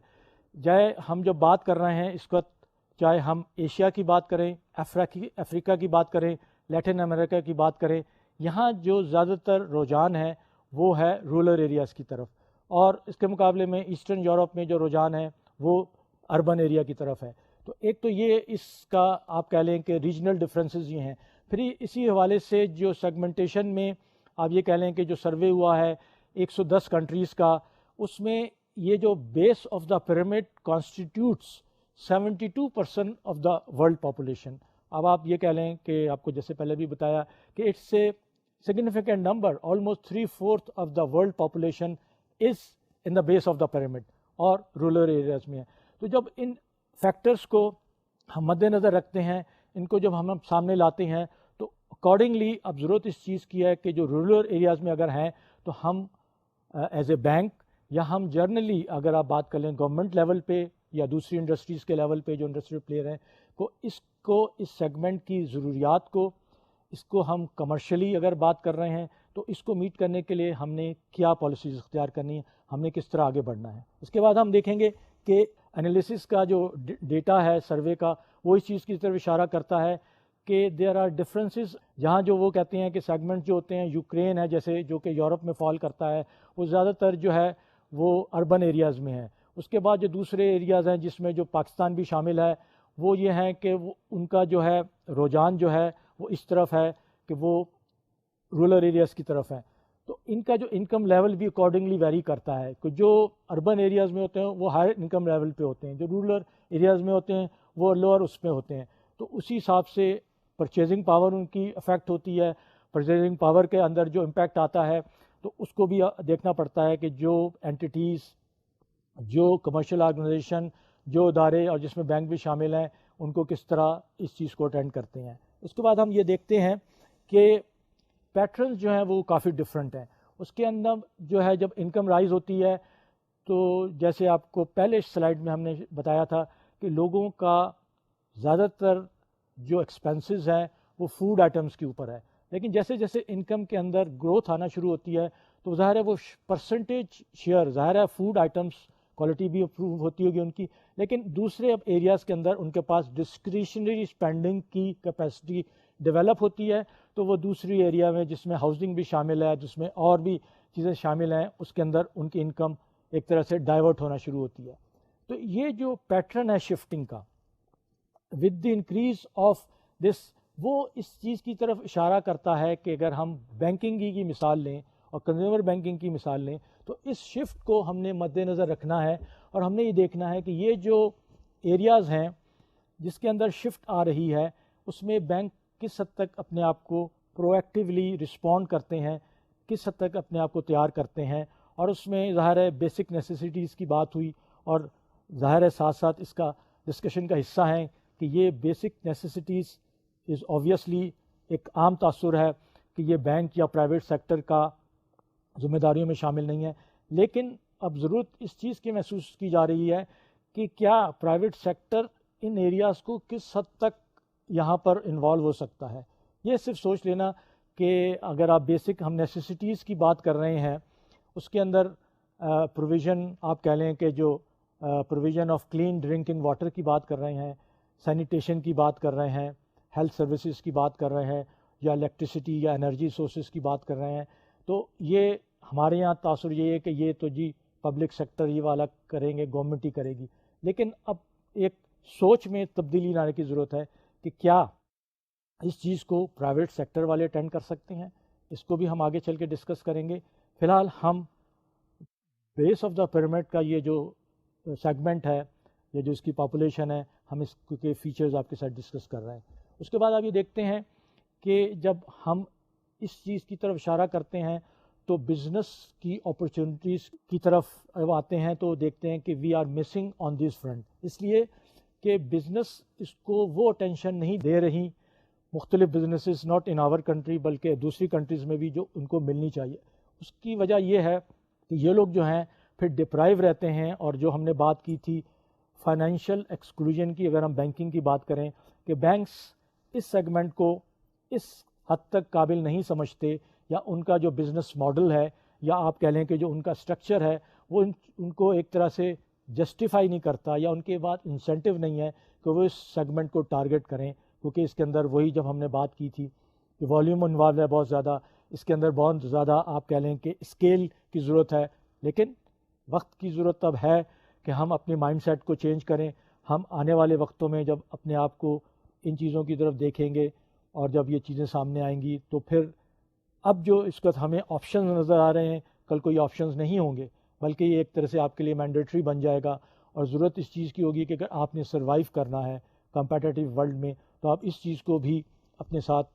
چاہے ہم جب بات کر رہے ہیں اس وقت، چاہے ہم ایشیا کی بات کریں، افریقہ کی بات کریں، لیٹن امریکہ کی بات کریں، یہاں جو زیادہ تر رجحان ہے وہ ہے رورل ایریاز کی طرف، اور اس کے مقابلے میں ایسٹرن یورپ میں جو رجحان ہے وہ اربن ایریا کی طرف ہے. تو ایک تو یہ اس کا آپ کہہ لیں کہ ریجنل ڈفرینسز یہ ہیں. پھر اسی حوالے سے جو سیگمنٹیشن میں آپ یہ کہہ لیں کہ جو سروے ہوا ہے 110 کنٹریز کا، اس میں یہ جو base of the pyramid constitutes 72% of the world population. اب آپ یہ کہہ لیں کہ آپ کو جیسے پہلے بھی بتایا کہ it's a significant number, almost 3/4 of the world population is in the base of the pyramid اور رورل ایریاز میں ہے. تو جب ان فیکٹرز کو ہم مد نظر رکھتے ہیں، ان کو جب ہم سامنے لاتے ہیں، تو اکارڈنگلی اب ضرورت اس چیز کی ہے کہ جو رورل ایریاز میں اگر ہیں تو ہم ایز اے بینک یا ہم جرنلی اگر آپ بات کر لیں گورنمنٹ لیول پہ یا دوسری انڈسٹریز کے لیول پہ جو انڈسٹریل پلیئر ہیں، اس سیگمنٹ کی ضروریات کو، اس کو ہم کمرشلی اگر بات کر رہے ہیں تو اس کو میٹ کرنے کے لیے ہم نے کیا پالیسیز اختیار کرنی ہے، ہم نے کس طرح آگے بڑھنا ہے. اس کے بعد ہم دیکھیں گے کہ انالیسس کا جو ڈیٹا ہے سروے کا وہ اس چیز کی طرف اشارہ کرتا ہے کہ دیر آر ڈفرینسز، جہاں جو وہ کہتے ہیں کہ سیگمنٹ جو ہوتے ہیں، یوکرین ہے جیسے جو کہ یورپ میں فال کرتا ہے، وہ زیادہ تر جو ہے وہ اربن ایریاز میں ہے. اس کے بعد جو دوسرے ایریاز ہیں جس میں جو پاکستان بھی شامل ہے وہ یہ ہیں کہ ان کا جو ہے رجحان جو ہے وہ اس طرف ہے کہ وہ رورل ایریاز کی طرف ہے. تو ان کا جو انکم لیول بھی اکارڈنگلی ویری کرتا ہے کہ جو اربن ایریاز میں ہوتے ہیں وہ ہائر انکم لیول پہ ہوتے ہیں، جو رورل ایریاز میں ہوتے ہیں وہ لوور اس میں ہوتے ہیں. تو اسی حساب سے پرچیزنگ پاور ان کی افیکٹ ہوتی ہے. پرچیزنگ پاور کے اندر جو امپیکٹ آتا ہے تو اس کو بھی دیکھنا پڑتا ہے کہ جو اینٹیٹیز، جو کمرشل آرگنائزیشن، جو ادارے اور جس میں بینک بھی شامل ہیں، ان کو کس طرح اس چیز کو اٹینڈ کرتے ہیں. اس کے بعد ہم یہ دیکھتے ہیں کہ پیٹرنز جو ہیں وہ کافی ڈفرینٹ ہیں. اس کے اندر جو ہے جب انکم رائز ہوتی ہے تو جیسے آپ کو پہلے سلائیڈ میں ہم نے بتایا تھا کہ لوگوں کا زیادہ تر جو ایکسپینسز ہیں وہ فوڈ آئٹمس کے اوپر ہے، لیکن جیسے جیسے انکم کے اندر گروتھ آنا شروع ہوتی ہے تو ظاہر ہے وہ پرسنٹیج شیئر، ظاہر ہے فوڈ آئٹمس کوالٹی بھی امپروو ہوتی ہوگی ان کی، لیکن دوسرے اب ایریاز کے اندر ان کے پاس ڈسکریشنری اسپینڈنگ کی کیپیسٹی ڈیولپ ہوتی ہے. تو وہ دوسری ایریا میں جس میں ہاؤسنگ بھی شامل ہے، جس میں اور بھی چیزیں شامل ہیں، اس کے اندر ان کی انکم ایک طرح سے ڈائیورٹ ہونا شروع ہوتی ہے. تو یہ جو پیٹرن ہے شفٹنگ کا with the increase of this, وہ اس چیز کی طرف اشارہ کرتا ہے کہ اگر ہم بینکنگ کی مثال لیں اور کنزیومر بینکنگ کی مثال لیں تو اس شفٹ کو ہم نے مد نظر رکھنا ہے اور ہم نے یہ دیکھنا ہے کہ یہ جو ایریاز ہیں جس کے اندر شفٹ آ رہی ہے اس میں بینک کس حد تک اپنے آپ کو پرو ایکٹیولی رسپونڈ کرتے ہیں، کس حد تک اپنے آپ کو تیار کرتے ہیں. اور اس میں ظاہر ہے بیسک نیسیسٹیز کی بات ہوئی، اور ظاہر ہے ساتھ ساتھ اس کا ڈسکشن کا حصہ ہیں کہ یہ بیسک نیسیسٹیز از آبویسلی ایک عام تاثر ہے کہ یہ بینک یا پرائیویٹ سیکٹر کا ذمہ داریوں میں شامل نہیں ہے. لیکن اب ضرورت اس چیز کی محسوس کی جا رہی ہے کہ کیا پرائیویٹ سیکٹر ان ایریاز کو کس حد تک یہاں پر انوالو ہو سکتا ہے. یہ صرف سوچ لینا کہ اگر آپ بیسک ہم نیسیسٹیز کی بات کر رہے ہیں، اس کے اندر پروویژن آپ کہہ لیں کہ جو provision of clean drinking water کی بات کر رہے ہیں، سینیٹیشن کی بات کر رہے ہیں، ہیلتھ سروسز کی بات کر رہے ہیں، یا الیکٹریسٹی یا انرجی سورسز کی بات کر رہے ہیں، تو یہ ہمارے یہاں تاثر یہ ہے کہ یہ تو جی پبلک سیکٹر یہ والا کریں گے، گورنمنٹ ہی کرے گی. لیکن اب ایک سوچ میں تبدیلی لانے کی ضرورت ہے کہ کیا اس چیز کو پرائیویٹ سیکٹر والے اٹینڈ کر سکتے ہیں. اس کو بھی ہم آگے چل کے ڈسکس کریں گے. فی الحال ہم بیس آف دا پیرامڈ کا یہ جو سیگمنٹ ہے، یہ جو اس کی پاپولیشن ہے، ہم اس کے فیچرز آپ کے ساتھ ڈسکس کر رہے ہیں. اس کے بعد آپ یہ دیکھتے ہیں کہ جب ہم اس چیز کی طرف اشارہ کرتے ہیں تو بزنس کی اپرچونیٹیز کی طرف آتے ہیں تو دیکھتے ہیں کہ we are missing on this front, اس لیے کہ بزنس اس کو وہ اٹینشن نہیں دے رہی، مختلف businesses not in our country بلکہ دوسری کنٹریز میں بھی جو ان کو ملنی چاہیے. اس کی وجہ یہ ہے کہ یہ لوگ جو ہیں پھر ڈپرائیو رہتے ہیں، اور جو ہم نے بات کی تھی فائنینشیل ایکسکلوژن کی، اگر ہم بینکنگ کی بات کریں کہ بینکس اس سیگمنٹ کو اس حد تک قابل نہیں سمجھتے، یا ان کا جو بزنس ماڈل ہے یا آپ کہہ لیں کہ جو ان کا اسٹرکچر ہے وہ ان کو ایک طرح سے جسٹیفائی نہیں کرتا، یا ان کے بعد انسینٹیو نہیں ہے کہ وہ اس سیگمنٹ کو ٹارگٹ کریں، کیونکہ اس کے اندر وہی جب ہم نے بات کی تھی کہ والیوم انوالو ہے بہت زیادہ، اس کے اندر بہت زیادہ آپ کہہ لیں کہ اسکیل کی ضرورت ہے. لیکن وقت کی ضرورت اب ہے کہ ہم اپنے مائنڈ سیٹ کو چینج کریں. ہم آنے والے وقتوں میں جب اپنے آپ کو ان چیزوں کی طرف دیکھیں گے اور جب یہ چیزیں سامنے آئیں گی تو پھر اب جو اس وقت ہمیں آپشنز نظر آ رہے ہیں کل کوئی آپشنز نہیں ہوں گے، بلکہ یہ ایک طرح سے آپ کے لیے مینڈیٹری بن جائے گا. اور ضرورت اس چیز کی ہوگی کہ اگر آپ نے سروائیو کرنا ہے کمپیٹیٹیو ورلڈ میں تو آپ اس چیز کو بھی اپنے ساتھ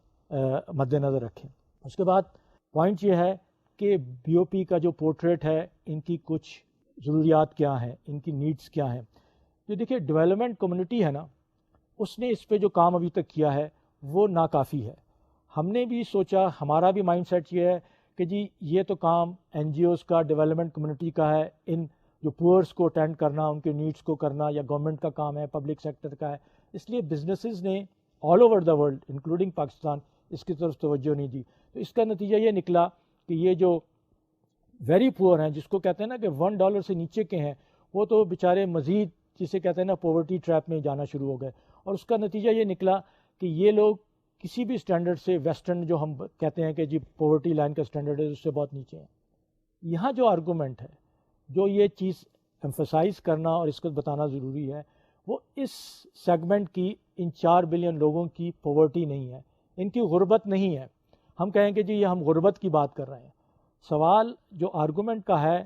مد نظر رکھیں. اس کے بعد پوائنٹ یہ ہے کہ بی او پی کا جو پورٹریٹ ہے، ان کی کچھ ضروریات کیا ہیں، ان کی نیڈز کیا ہیں. جو دیکھیے ڈیولپمنٹ کمیونٹی ہے نا، اس نے اس پہ جو کام ابھی تک کیا ہے وہ ناکافی ہے. ہم نے بھی سوچا، ہمارا بھی مائنڈ سیٹ یہ ہے کہ جی یہ تو کام این جی اوز کا، ڈیولپمنٹ کمیونٹی کا ہے، ان جو پورس کو اٹینڈ کرنا، ان کے نیڈس کو کرنا، یا گورنمنٹ کا کام ہے، پبلک سیکٹر کا ہے. اس لیے بزنسز نے all over the world including Pakistan اس کی طرف توجہ نہیں دی. تو اس کا نتیجہ یہ نکلا کہ یہ جو ویری پور ہیں، جس کو کہتے ہیں نا کہ $1 سے نیچے کے ہیں، وہ تو بیچارے مزید جسے کہتے ہیں نا پاورٹی ٹریپ میں جانا شروع ہو گئے، اور اس کا نتیجہ یہ نکلا کہ یہ لوگ کسی بھی سٹینڈرڈ سے، ویسٹرن جو ہم کہتے ہیں کہ جی پاورٹی لائن کا سٹینڈرڈ ہے، اس سے بہت نیچے ہیں۔ یہاں جو آرگومنٹ ہے، جو یہ چیز ایمفسائز کرنا اور اس کو بتانا ضروری ہے، وہ اس سیگمنٹ کی ان 4 بلین لوگوں کی پاورٹی نہیں ہے، ان کی غربت نہیں ہے۔ ہم کہیں کہ جی یہ ہم غربت کی بات کر رہے ہیں، سوال جو آرگومنٹ کا ہے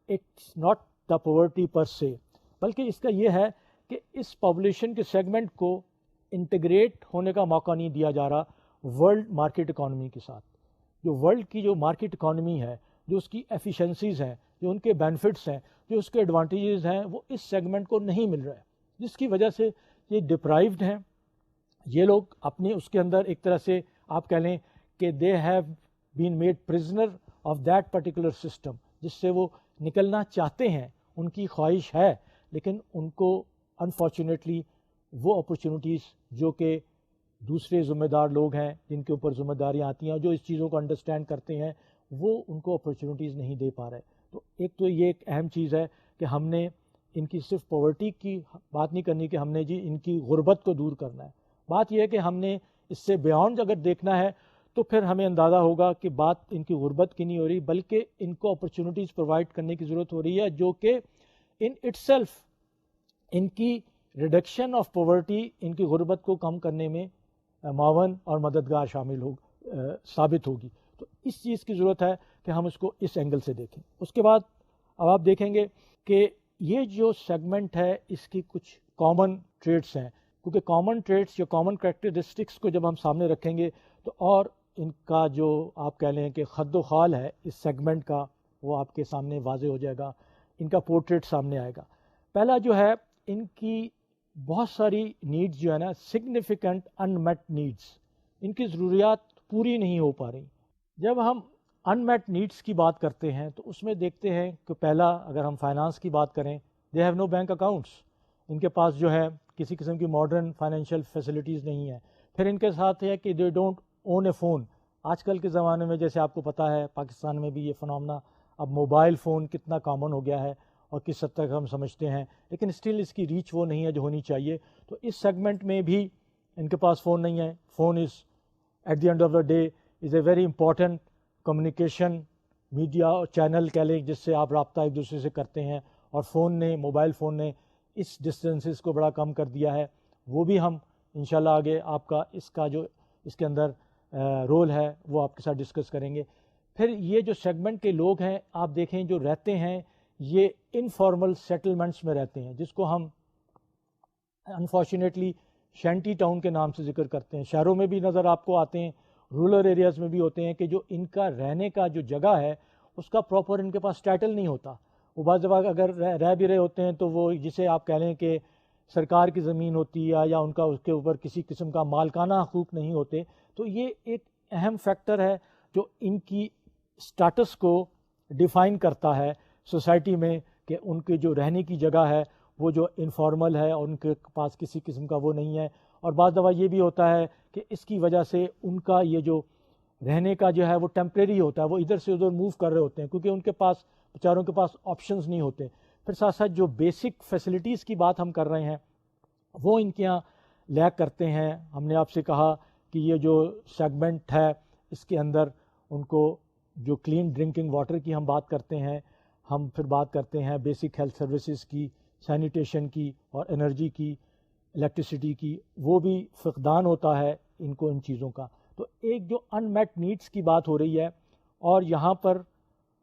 اٹس ناٹ دا پاورٹی پر سے، بلکہ اس کا یہ ہے کہ اس پاپولیشن کے سیگمنٹ کو انٹیگریٹ ہونے کا موقع نہیں دیا جا رہا ورلڈ مارکیٹ اکانومی کے ساتھ۔ جو ورلڈ کی جو مارکیٹ اکانومی ہے، جو اس کی ایفیشنسیز ہیں، جو ان کے بینیفٹس ہیں، جو اس کے ایڈوانٹیجز ہیں، وہ اس سیگمنٹ کو نہیں مل رہا ہے، جس کی وجہ سے یہ ڈپرائیوڈ ہیں۔ یہ لوگ اپنے اس کے اندر ایک طرح سے آپ کہہ لیں کہ they have been made prisoner of that particular system, جس سے وہ نکلنا چاہتے ہیں، ان کی خواہش ہے، لیکن ان کو انفارچونیٹلی وہ اپرچونیٹیز جو کہ دوسرے ذمہ دار لوگ ہیں، جن کے اوپر ذمہ داریاں آتی ہیں، جو اس چیزوں کو انڈرسٹینڈ کرتے ہیں، وہ ان کو اپرچونیٹیز نہیں دے پا رہے۔ تو ایک تو یہ ایک اہم چیز ہے کہ ہم نے ان کی صرف پاورٹی کی بات نہیں کرنی کہ ہم نے جی ان کی غربت کو دور کرنا ہے، بات یہ ہے کہ ہم نے اس سے بیانڈ اگر دیکھنا ہے تو پھر ہمیں اندازہ ہوگا کہ بات ان کی غربت کی نہیں ہو رہی، بلکہ ان کو اپرچونیٹیز پرووائڈ کرنے کی ضرورت ہو رہی ہے، جو کہ ان اٹ سیلف ان کی ریڈکشن آف پاورٹی، ان کی غربت کو کم کرنے میں معاون اور مددگار شامل ثابت ہوگی۔ تو اس چیز کی ضرورت ہے کہ ہم اس کو اس اینگل سے دیکھیں۔ اس کے بعد اب آپ دیکھیں گے کہ یہ جو سیگمنٹ ہے اس کی کچھ کامن ٹریٹس ہیں، کیونکہ کامن ٹریٹس یا کامن کریکٹرسٹکس کو جب ہم سامنے رکھیں گے تو اور ان کا جو آپ کہہ لیں کہ خد و خال ہے اس سیگمنٹ کا، وہ آپ کے سامنے واضح ہو جائے گا، ان کا پورٹریٹ سامنے آئے گا۔ پہلا جو ہے، ان کی بہت ساری نیڈز جو ہے نا سگنیفیکنٹ ان میٹ نیڈز، ان کی ضروریات پوری نہیں ہو پا رہی۔ جب ہم ان میٹ نیڈس کی بات کرتے ہیں تو اس میں دیکھتے ہیں کہ پہلا، اگر ہم فائنانس کی بات کریں، they have no bank accounts, ان کے پاس جو ہے کسی قسم کی ماڈرن فائنینشیل فیسلٹیز نہیں ہیں۔ پھر ان کے ساتھ ہے کہ they don't own a phone. آج کل کے زمانے میں جیسے آپ کو پتہ ہے پاکستان میں بھی یہ فنامنا، اب موبائل فون کتنا کامن ہو گیا ہے اور کس حد تک ہم سمجھتے ہیں، لیکن اسٹل اس کی ریچ وہ نہیں ہے جو ہونی چاہیے۔ تو اس سیگمنٹ میں بھی ان کے پاس فون نہیں ہے۔ Phone is at the end of the day is a very important communication media اور چینل کہہ لیں جس سے آپ رابطہ ایک دوسرے سے کرتے ہیں، اور موبائل فون نے اس ڈسٹینسز کو بڑا کم کر دیا ہے۔ وہ بھی ہم انشاءاللہ آگے آپ کا اس کا جو اس کے اندر رول ہے وہ آپ کے ساتھ ڈسکس کریں گے۔ پھر یہ جو سیگمنٹ کے لوگ ہیں آپ دیکھیں جو رہتے ہیں، یہ انفارمل سیٹلمنٹس میں رہتے ہیں، جس کو ہم انفارچونیٹلی شینٹی ٹاؤن کے نام سے ذکر کرتے ہیں۔ شہروں میں بھی نظر آپ کو آتے ہیں، رورل ایریاز میں بھی ہوتے ہیں، کہ جو ان کا رہنے کا جو جگہ ہے اس کا پراپر ان کے پاس ٹائٹل نہیں ہوتا۔ وہ بعض دفعہ اگر رہ بھی رہے ہوتے ہیں تو وہ جسے آپ کہہ لیں کہ سرکار کی زمین ہوتی ہے یا ان کا اس کے اوپر کسی قسم کا مالکانہ حقوق نہیں ہوتے۔ تو یہ ایک اہم فیکٹر ہے جو ان کی سٹیٹس کو ڈیفائن کرتا ہے سوسائٹی میں، کہ ان کے جو رہنے کی جگہ ہے وہ جو انفارمل ہے اور ان کے پاس کسی قسم کا وہ نہیں ہے۔ اور بعض دفعہ یہ بھی ہوتا ہے کہ اس کی وجہ سے ان کا یہ جو رہنے کا جو ہے وہ ٹیمپریری ہوتا ہے، وہ ادھر سے ادھر موو کر رہے ہوتے ہیں کیونکہ ان کے پاس بیچاروں کے پاس آپشنز نہیں ہوتے۔ پھر ساتھ ساتھ جو بیسک فیسلٹیز کی بات ہم کر رہے ہیں وہ ان کے یہاں لیک کرتے ہیں۔ ہم نے آپ سے کہا کہ یہ جو سیگمنٹ ہے اس کے اندر ان کو جو کلین ڈرنکنگ واٹر کی ہم بات کرتے ہیں، ہم پھر بات کرتے ہیں بیسک ہیلتھ سروسز کی، سینیٹیشن کی اور انرجی کی، الیکٹریسٹی کی، وہ بھی فقدان ہوتا ہے ان کو ان چیزوں کا۔ تو ایک جو ان میٹ نیڈس کی بات ہو رہی ہے، اور یہاں پر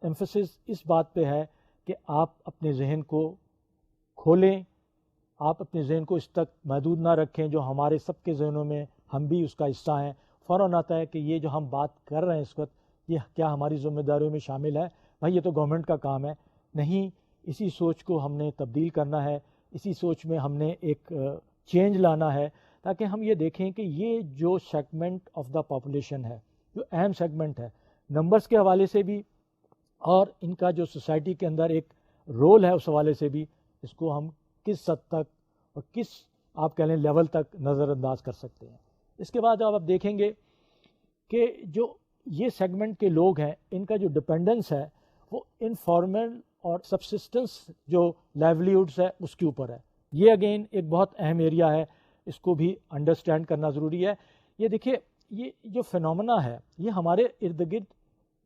ایمفسس اس بات پہ ہے کہ آپ اپنے ذہن کو کھولیں، آپ اپنے ذہن کو اس تک محدود نہ رکھیں جو ہمارے سب کے ذہنوں میں ہم بھی اس کا حصہ ہیں۔ فوراً آتا ہے کہ یہ جو ہم بات کر رہے ہیں اس وقت، یہ کیا ہماری ذمہ داریوں میں شامل ہے؟ بھائی یہ تو گورنمنٹ کا کام ہے۔ نہیں، اسی سوچ کو ہم نے تبدیل کرنا ہے، اسی سوچ میں ہم نے ایک چینج لانا ہے، تاکہ ہم یہ دیکھیں کہ یہ جو سیگمنٹ آف دا پاپولیشن ہے، جو اہم سیگمنٹ ہے نمبرز کے حوالے سے بھی، اور ان کا جو سوسائٹی کے اندر ایک رول ہے اس حوالے سے بھی، اس کو ہم کس حد تک اور کس آپ کہہ لیں لیول تک نظر انداز کر سکتے ہیں۔ اس کے بعد آپ دیکھیں گے کہ جو یہ سیگمنٹ کے لوگ ہیں ان کا جو ڈپینڈنس ہے وہ انفارمل اور سبسسٹنس جو لائیولیہوڈس ہے اس کے اوپر ہے۔ یہ اگین ایک بہت اہم ایریا ہے، اس کو بھی انڈرسٹینڈ کرنا ضروری ہے۔ یہ دیکھیے، یہ جو فینومنا ہے یہ ہمارے ارد گرد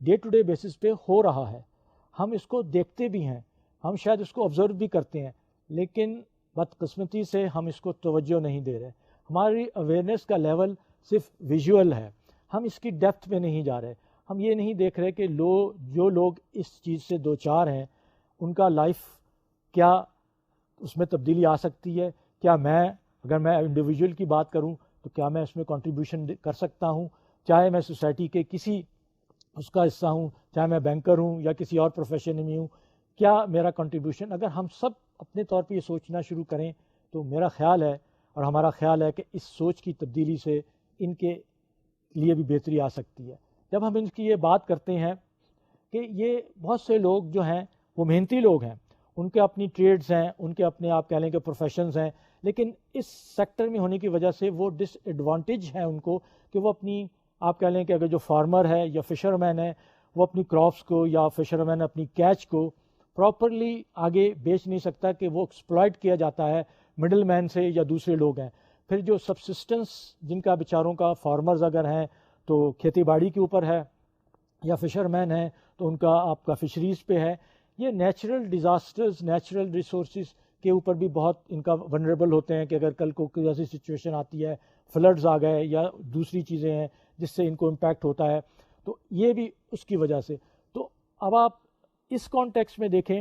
ڈے ٹو ڈے بیسس پہ ہو رہا ہے، ہم اس کو دیکھتے بھی ہیں، ہم شاید اس کو آبزرو بھی کرتے ہیں، لیکن بدقسمتی سے ہم اس کو توجہ نہیں دے رہے۔ ہماری اویئرنیس کا لیول صرف ویژول ہے، ہم اس کی ڈیپتھ میں نہیں جا رہے۔ ہم یہ نہیں دیکھ رہے کہ جو لوگ اس چیز سے دوچار ہیں ان کا لائف کیا اس میں تبدیلی آ سکتی ہے، کیا اگر میں انڈیویجول کی بات کروں تو کیا میں اس میں کنٹریبیوشن کر سکتا ہوں، چاہے میں سوسائٹی کے کسی اس کا حصہ ہوں، چاہے میں بینکر ہوں یا کسی اور پروفیشن میں ہوں، کیا میرا کنٹریبیوشن، اگر ہم سب اپنے طور پہ یہ سوچنا شروع کریں تو میرا خیال ہے اور ہمارا خیال ہے کہ اس سوچ کی تبدیلی سے ان کے لیے بھی بہتری آ سکتی ہے۔ جب ہم ان کی یہ بات کرتے ہیں کہ یہ بہت سے لوگ جو ہیں وہ محنتی لوگ ہیں، ان کے اپنی ٹریڈز ہیں، ان کے اپنے آپ کہہ لیں کہ پروفیشنز ہیں، لیکن اس سیکٹر میں ہونے کی وجہ سے وہ ڈس ایڈوانٹیج ہے ان کو کہ وہ اپنی آپ کہہ لیں کہ اگر جو فارمر ہے یا فشر مین ہے وہ اپنی کراپس کو یا فشر مین اپنی کیچ کو پراپرلی آگے بیچ نہیں سکتا، کہ وہ ایکسپلائٹ کیا جاتا ہے مڈل مین سے یا دوسرے لوگ ہیں۔ پھر جو سبسسٹنس جن کا بیچاروں کا فارمرز اگر ہیں تو کھیتی باڑی کے اوپر ہے، یا فشر مین ہیں تو ان کا آپ کا فشریز پہ ہے، یہ نیچرل ڈیزاسٹرز، نیچرل ریسورسز کے اوپر بھی بہت ان کا ونریبل ہوتے ہیں کہ اگر کل کو کوئی ایسی سچویشن آتی ہے، فلڈز آ گئے یا دوسری چیزیں ہیں جس سے ان کو امپیکٹ ہوتا ہے، تو یہ بھی اس کی وجہ سے۔ تو اب آپ اس کانٹیکس میں دیکھیں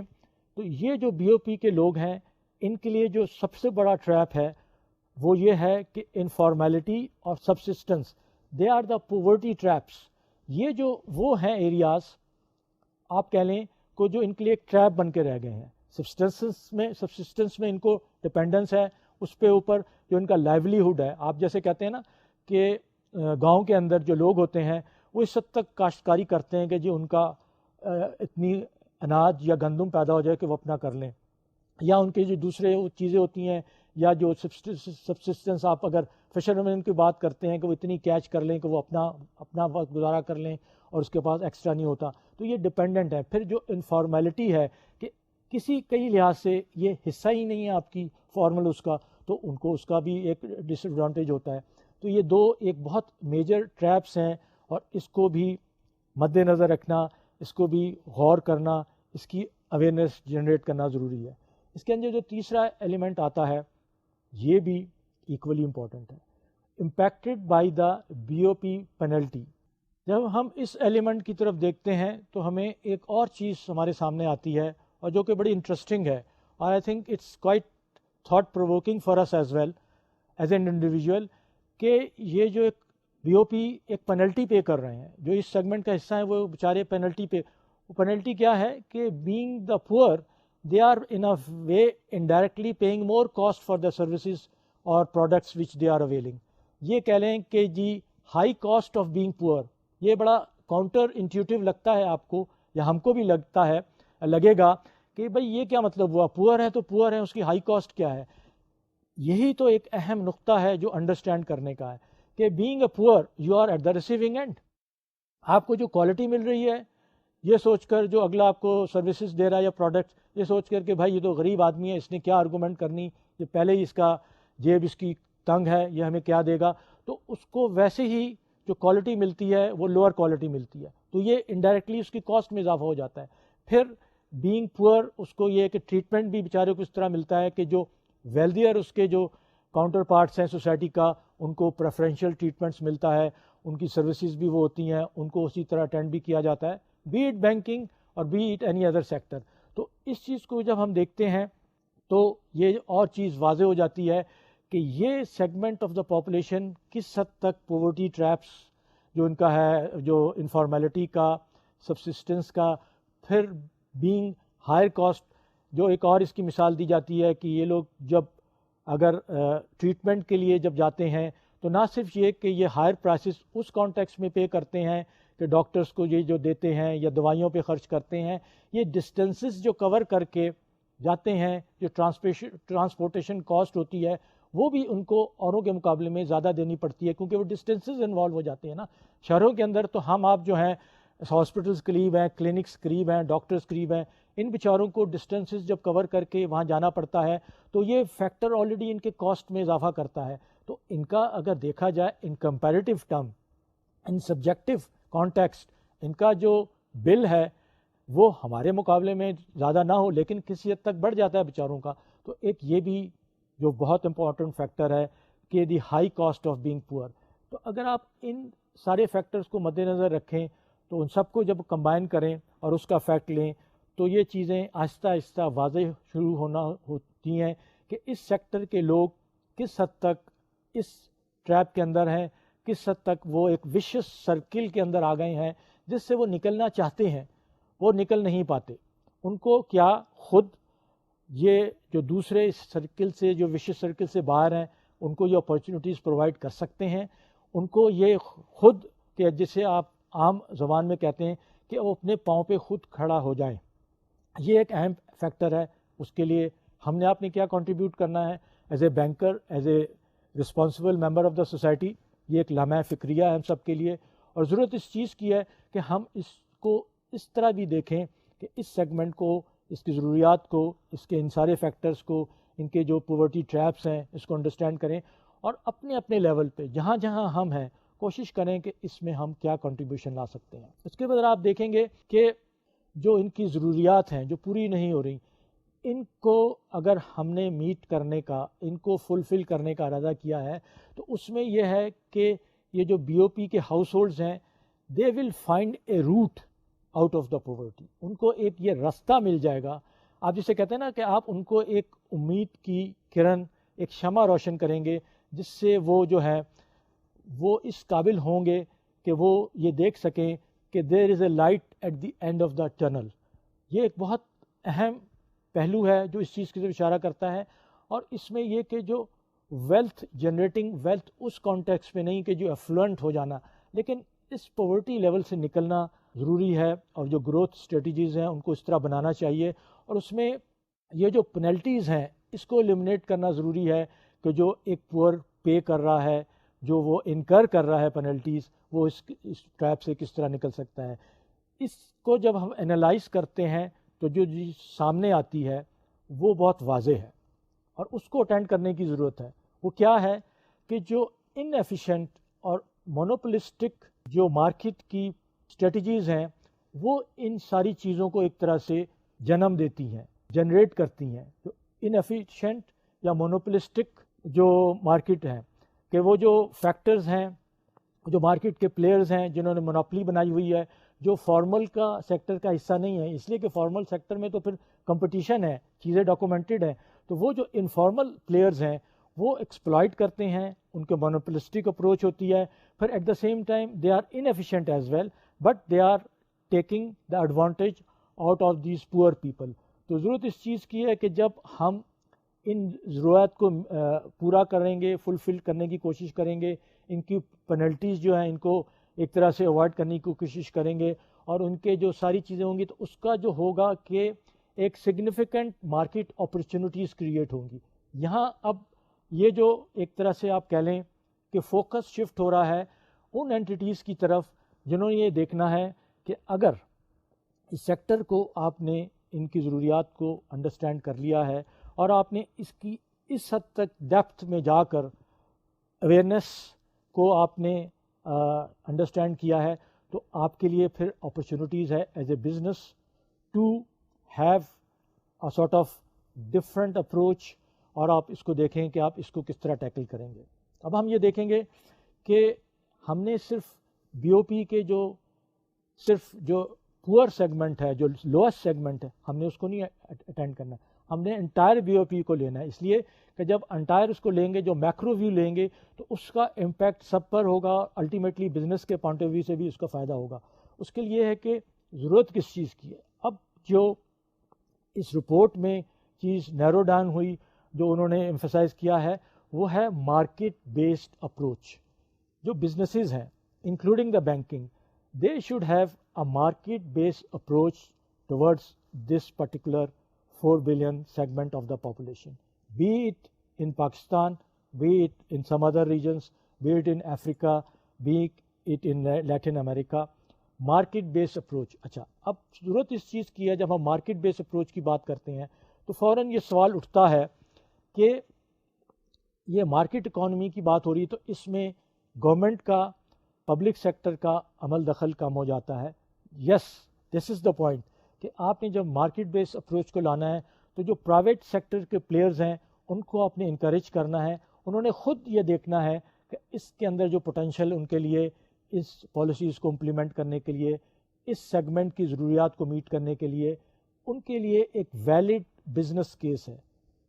تو یہ جو بی او پی کے لوگ ہیں ان کے لیے جو سب سے بڑا ٹریپ ہے وہ یہ ہے کہ انفارمیلٹی اور subsistence, they are the poverty traps. یہ جو وہ ہیں ایریاز آپ کہہ لیں کو جو ان کے لیے ایک ٹریپ بن کے رہ گئے ہیں، سبسسٹنس میں ان کو ڈپینڈنس ہے اس پہ اوپر، جو ان کا لائیولیہڈ ہے، آپ جیسے کہتے ہیں نا کہ گاؤں کے اندر جو لوگ ہوتے ہیں وہ اس حد تک کاشتکاری کرتے ہیں کہ جی ان کا اتنی اناج یا گندم پیدا ہو جائے کہ وہ اپنا کر لیں، یا ان کے جو دوسرے چیزیں ہوتی ہیں، یا جو سبسسٹنس آپ اگر فشرمین کی بات کرتے ہیں کہ وہ اتنی کیچ کر لیں کہ وہ اپنا وقت گزارا کر لیں اور اس کے پاس ایکسٹرا نہیں ہوتا، تو یہ ڈپینڈنٹ ہے۔ پھر جو انفارمیلٹی ہے کہ کئی لحاظ سے یہ حصہ ہی نہیں ہے آپ کی فارمل اس کا، تو ان کو اس کا بھی ایک ڈس ایڈوانٹیج ہوتا ہے۔ تو یہ دو ایک بہت میجر ٹریپس ہیں اور اس کو بھی مد نظر رکھنا، اس کو بھی غور کرنا، اس کی اویئرنیس جنریٹ کرنا ضروری ہے۔ اس کے اندر جو تیسرا ایلیمنٹ آتا ہے یہ بھی ایکولی امپورٹنٹ ہے، impacted by the B O P penalty. جب ہم اس ایلیمنٹ کی طرف دیکھتے ہیں تو ہمیں ایک اور چیز ہمارے سامنے آتی ہے اور جو کہ بڑی انٹرسٹنگ ہے، اور I think it's quite thought provoking for us as well as an individual, کہ یہ جو ایک بی او پی ایک پینلٹی پے کر رہے ہیں، جو اس سیگمنٹ کا حصہ ہیں وہ بیچارے پینلٹی پہ، وہ پینلٹی کیا ہے کہ بینگ دا پور they are in a way indirectly paying more cost for the services or products which they are availing۔ یہ کہہ لیں کہ جی high cost of being poor، یہ بڑا کاؤنٹر انٹیوٹیو لگتا ہے آپ کو یا ہم کو بھی لگے گا کہ بھئی یہ کیا مطلب ہوا، پور ہے تو پور ہے، اس کی ہائی کاسٹ کیا ہے۔ یہی تو ایک اہم نقطہ ہے جو انڈرسٹینڈ کرنے کا ہے کہ being a poor you are at the receiving end, آپ کو جو کوالٹی مل رہی ہے یہ سوچ کر، جو اگلا آپ کو سروسز دے رہا ہے یا پروڈکٹ، یہ سوچ کر کہ بھائی یہ تو غریب آدمی ہے، اس نے کیا آرگومنٹ کرنی، یہ پہلے ہی اس کا جیب اس کی تنگ ہے، یہ ہمیں کیا دے گا، تو اس کو ویسے ہی جو کوالٹی ملتی ہے وہ لوور کوالٹی ملتی ہے، تو یہ انڈائریکٹلی اس کی کاسٹ میں اضافہ ہو جاتا ہے۔ پھر بینگ پور اس کو یہ کہ ٹریٹمنٹ بھی بیچارے کو اس طرح ملتا ہے کہ جو ویلدیئر اس کے جو کاؤنٹر پارٹس ہیں سوسائٹی کا، ان کو پریفرینشیل ٹریٹمنٹس ملتا ہے، ان کی سروسز بھی وہ ہوتی ہیں، ان کو اسی طرح اٹینڈ بھی کیا جاتا ہے، بی اٹ بینکنگ اور be it any other sector. تو اس چیز کو جب ہم دیکھتے ہیں تو یہ اور چیز واضح ہو جاتی ہے کہ یہ سیگمنٹ آف دا پاپولیشن کس حد تک پاورٹی ٹریپس جو ان کا ہے، جو انفارمیلٹی کا، سبسسٹنس کا، پھر بینگ ہائر کاسٹ، جو ایک اور اس کی مثال دی جاتی ہے کہ یہ لوگ جب اگر ٹریٹمنٹ کے لیے جب جاتے ہیں تو نہ صرف یہ کہ یہ ہائر پرائسز اس کانٹیکس میں پے کرتے ہیں کہ ڈاکٹرز کو یہ جو دیتے ہیں یا دوائیوں پہ خرچ کرتے ہیں، یہ ڈسٹینسز جو کور کر کے جاتے ہیں، جو ٹرانسپورٹیشن کاسٹ ہوتی ہے وہ بھی ان کو اوروں کے مقابلے میں زیادہ دینی پڑتی ہے، کیونکہ وہ ڈسٹینسز انوالو ہو جاتے ہیں نا۔ شہروں کے اندر تو ہم آپ جو ہیں ہاسپٹلس قریب ہیں، کلینکس قریب ہیں، ڈاکٹرز قریب ہیں، ان بیچاروں کو ڈسٹینسز جب کور کر کے وہاں جانا پڑتا ہے تو یہ فیکٹر آلریڈی ان کے کاسٹ میں اضافہ کرتا ہے. تو ان کا اگر دیکھا جائے ان کمپیریٹیو ٹرم، ان سبجیکٹو کانٹیکسٹ، ان کا جو بل ہے وہ ہمارے مقابلے میں زیادہ نہ ہو لیکن کسی حد تک بڑھ جاتا ہے بیچاروں کا. تو ایک یہ بھی جو بہت امپورٹنٹ فیکٹر ہے کہ دی ہائی کاسٹ آف بینگ پور. تو اگر آپ ان سارے فیکٹرز کو مد نظر رکھیں تو ان سب کو جب کمبائن کریں اور اس کا فیکٹ لیں تو یہ چیزیں آہستہ آہستہ واضح شروع ہونا ہوتی ہیں کہ اس سیکٹر کے لوگ کس حد تک اس ٹریپ کے اندر ہیں، کس حد تک وہ ایک وشس سرکل کے اندر آ گئے ہیں جس سے وہ نکلنا چاہتے ہیں وہ نکل نہیں پاتے. ان کو کیا خود یہ جو دوسرے اس سرکل سے، جو وشس سرکل سے باہر ہیں، ان کو یہ اپرچونیٹیز پرووائڈ کر سکتے ہیں. ان کو یہ خود کہ جسے آپ عام زبان میں کہتے ہیں کہ وہ اپنے پاؤں پہ خود کھڑا ہو جائیں، یہ ایک اہم فیکٹر ہے. اس کے لیے ہم نے آپ نے کیا کنٹریبیوٹ کرنا ہے as a banker, as a responsible member of the society. یہ ایک لمحہ فکریہ ہے ہم سب کے لیے، اور ضرورت اس چیز کی ہے کہ ہم اس کو اس طرح بھی دیکھیں کہ اس سیگمنٹ کو، اس کی ضروریات کو، اس کے ان سارے فیکٹرز کو، ان کے جو پاورٹی ٹریپس ہیں اس کو انڈرسٹینڈ کریں اور اپنے اپنے لیول پہ جہاں جہاں ہم ہیں کوشش کریں کہ اس میں ہم کیا کنٹریبیوشن لا سکتے ہیں. اس کے بعد آپ دیکھیں گے کہ جو ان کی ضروریات ہیں جو پوری نہیں ہو رہی، ان کو اگر ہم نے میٹ کرنے کا، ان کو فلفل کرنے کا ارادہ کیا ہے تو اس میں یہ ہے کہ یہ جو بی او پی کے ہاؤس ہولڈز ہیں they will find a route out of the poverty. ان کو ایک یہ راستہ مل جائے گا. آپ جسے کہتے ہیں نا کہ آپ ان کو ایک امید کی کرن، ایک شمع روشن کریں گے جس سے وہ جو ہے وہ اس قابل ہوں گے کہ وہ یہ دیکھ سکیں کہ there is a light at the end of the tunnel. یہ ایک بہت اہم پہلو ہے جو اس چیز کی طرف اشارہ کرتا ہے. اور اس میں یہ کہ جو ویلتھ جنریٹنگ ویلتھ اس کانٹیکس میں نہیں کہ جو افلوئنٹ ہو جانا، لیکن اس پاورٹی لیول سے نکلنا ضروری ہے. اور جو گروتھ اسٹریٹجیز ہیں ان کو اس طرح بنانا چاہیے، اور اس میں یہ جو پینلٹیز ہیں اس کو ایلیمنیٹ کرنا ضروری ہے کہ جو ایک پور پے کر رہا ہے، جو وہ انکر کر رہا ہے پینلٹیز، وہ اس ٹریپ سے کس طرح نکل سکتا ہے. اس کو جب ہم انالائز کرتے ہیں تو جو چیز سامنے آتی ہے وہ بہت واضح ہے اور اس کو اٹینڈ کرنے کی ضرورت ہے. وہ کیا ہے کہ جو ان ایفیشینٹ اور مونوپولسٹک جو مارکیٹ کی اسٹریٹجیز ہیں وہ ان ساری چیزوں کو ایک طرح سے جنم دیتی ہیں، جنریٹ کرتی ہیں. تو ان ایفیشینٹ یا مونوپولسٹک جو مارکیٹ ہیں کہ وہ جو فیکٹرز ہیں، جو مارکیٹ کے پلیئرز ہیں جنہوں نے مونوپلی بنائی ہوئی ہے، جو فارمل کا سیکٹر کا حصہ نہیں ہے، اس لیے کہ فارمل سیکٹر میں تو پھر کمپٹیشن ہے، چیزیں ڈاکومنٹڈ ہیں. تو وہ جو انفارمل پلیئرز ہیں وہ ایکسپلائٹ کرتے ہیں، ان کے مونوپولسٹک اپروچ ہوتی ہے. پھر at the same time they are inefficient as well but they are taking the advantage out of these poor people. تو ضرورت اس چیز کی ہے کہ جب ہم ان ضرورت کو پورا کریں گے، فلفل کرنے کی کوشش کریں گے، ان کی پینلٹیز جو ہیں ان کو ایک طرح سے اوائڈ کرنے کی کوشش کریں گے اور ان کے جو ساری چیزیں ہوں گی تو اس کا جو ہوگا کہ ایک سگنیفیکنٹ مارکیٹ اپرچونیٹیز کریٹ ہوں گی. یہاں اب یہ جو ایک طرح سے آپ کہہ لیں کہ فوکس شفٹ ہو رہا ہے ان اینٹیٹیز کی طرف جنہوں نے یہ دیکھنا ہے کہ اگر اس سیکٹر کو آپ نے ان کی ضروریات کو انڈرسٹینڈ کر لیا ہے اور آپ نے اس کی اس حد تک ڈیپتھ میں جا کر اویئرنیس کو آپ نے انڈرسٹینڈ کیا ہے تو آپ کے لیے پھر اپرچونیٹیز ہے as a business to have a sort of different approach, اور آپ اس کو دیکھیں کہ آپ اس کو کس طرح ٹیکل کریں گے. اب ہم یہ دیکھیں گے کہ ہم نے صرف بی او پی کے صرف جو پور سیگمنٹ ہے، جو لوئسٹ سیگمنٹ ہے، ہم نے اس کو نہیں اٹینڈ کرنا. ہم نے انٹائر بی او پی کو لینا ہے، اس لیے کہ جب انٹائر اس کو لیں گے، جو میکرو ویو لیں گے تو اس کا امپیکٹ سب پر ہوگا، الٹیمیٹلی بزنس کے پوائنٹ آف ویو سے بھی اس کا فائدہ ہوگا. اس کے لیے ہے کہ ضرورت کس چیز کی ہے. اب جو اس رپورٹ میں چیز نیرو ڈاؤن ہوئی، جو انہوں نے ایمفسائز کیا ہے، وہ ہے مارکیٹ بیسڈ اپروچ. جو بزنسز ہیں including the banking, they should have a market based approach towards this particular 4 billion segment of the population, be it in Pakistan, be it in some other regions, be it in Africa, be it in Latin America. Market base approach. اچھا اب ضرورت اس چیز کی ہے جب ہم مارکیٹ بیس اپروچ کی بات کرتے ہیں تو فوراً یہ سوال اٹھتا ہے کہ یہ مارکیٹ اکانومی کی بات ہو رہی ہے تو اس میں گورنمنٹ کا پبلک سیکٹر کا عمل دخل کم ہو جاتا ہے. یس دس از دا پوائنٹ کہ آپ نے جب مارکیٹ بیس اپروچ کو لانا ہے تو جو پرائیویٹ سیکٹر کے پلیئرز ہیں ان کو آپ نے انکریج کرنا ہے. انہوں نے خود یہ دیکھنا ہے کہ اس کے اندر جو پوٹینشیل ان کے لیے اس پالیسیز کو امپلیمنٹ کرنے کے لیے, اس سیگمنٹ کی ضروریات کو میٹ کرنے کے لیے ان کے لیے ایک ویلڈ بزنس کیس ہے.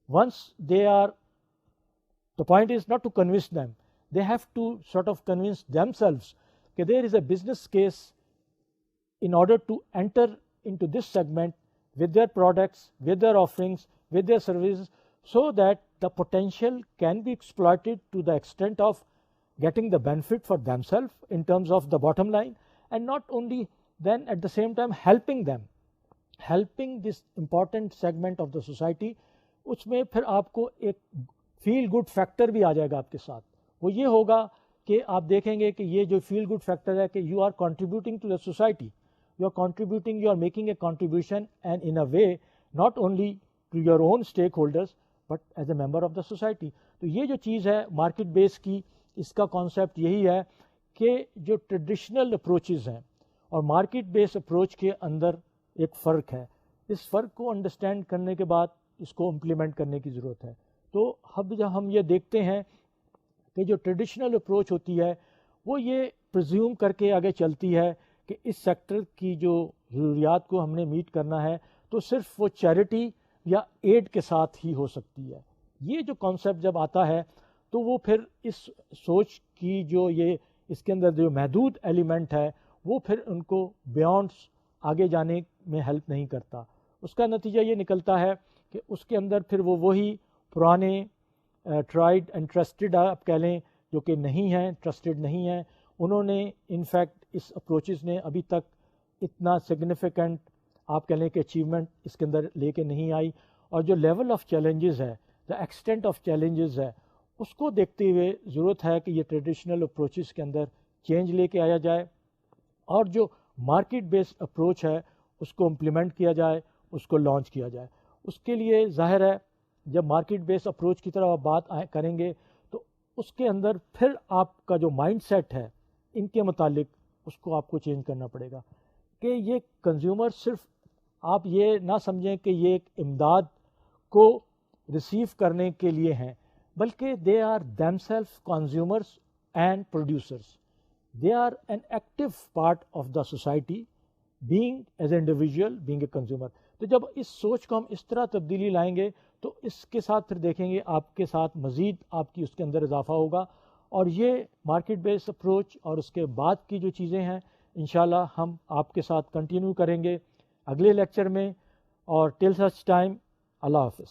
Once they are, the point is not to convince them, they have to sort of convince themselves that there is a business case in order to enter into this segment with their products, with their offerings, with their services, so that the potential can be exploited to the extent of getting the benefit for themselves in terms of the bottom line, and not only then at the same time helping them, helping this important segment of the society. اس میں پھر آپ کو ایک فیل گڈ فیکٹر بھی آ جائے گا آپ کے ساتھ. وہ یہ ہوگا کہ آپ دیکھیں گے کہ یہ جو فیل گڈ فیکٹر ہے کہ you are contributing to the society, you are contributing, you are making a contribution and in a way not only to your own stakeholders but as a member of the society. تو یہ جو چیز ہے مارکیٹ بیس کی, اس کا کانسیپٹ یہی ہے کہ جو ٹریڈیشنل اپروچز ہیں اور مارکیٹ بیس اپروچ کے اندر ایک فرق ہے. اس فرق کو انڈرسٹینڈ کرنے کے بعد اس کو امپلیمنٹ کرنے کی ضرورت ہے. تو اب جب ہم یہ دیکھتے ہیں کہ جو ٹریڈیشنل اپروچ ہوتی ہے وہ یہ پرزیوم کر کے آگے چلتی ہے کہ اس سیکٹر کی جو ضروریات کو ہم نے میٹ کرنا ہے تو صرف وہ چیریٹی یا ایڈ کے ساتھ ہی ہو سکتی ہے. یہ جو کانسیپٹ جب آتا ہے تو وہ پھر اس سوچ کی جو یہ اس کے اندر جو محدود ایلیمنٹ ہے وہ پھر ان کو بیانڈس آگے جانے میں ہیلپ نہیں کرتا. اس کا نتیجہ یہ نکلتا ہے کہ اس کے اندر پھر وہ وہی پرانے ٹرائیڈ اینڈ ٹرسٹڈ آپ کہہ لیں جو کہ نہیں ہیں, ٹرسٹڈ نہیں ہیں. انہوں نے انفیکٹ اس اپروچز نے ابھی تک اتنا سگنیفیکنٹ آپ کہہ لیں کہ اچیومنٹ اس کے اندر لے کے نہیں آئی. اور جو لیول آف چیلنجز ہے, دا ایکسٹینٹ آف چیلنجز ہے, اس کو دیکھتے ہوئے ضرورت ہے کہ یہ ٹریڈیشنل اپروچز کے اندر چینج لے کے آیا جائے اور جو مارکیٹ بیس اپروچ ہے اس کو امپلیمنٹ کیا جائے, اس کو لانچ کیا جائے. اس کے لیے ظاہر ہے جب مارکیٹ بیس اپروچ کی طرف آپ بات کریں گے تو اس کے اندر پھر آپ کا جو مائنڈ سیٹ ہے ان کے متعلق اس کو آپ کو چینج کرنا پڑے گا کہ یہ کنزیومر صرف آپ یہ نہ سمجھیں کہ یہ ایک امداد کو ریسیو کرنے کے لیے ہیں, بلکہ they are themselves consumers and producers. They are an active part of the society being as a individual, being a consumer. تو جب اس سوچ کو ہم اس طرح تبدیلی لائیں گے تو اس کے ساتھ پھر دیکھیں گے آپ کے ساتھ مزید آپ کی اس کے اندر اضافہ ہوگا. اور یہ مارکیٹ بیس اپروچ اور اس کے بعد کی جو چیزیں ہیں انشاءاللہ ہم آپ کے ساتھ کنٹینیو کریں گے اگلے لیکچر میں. اور ٹل سچ ٹائم, اللہ حافظ.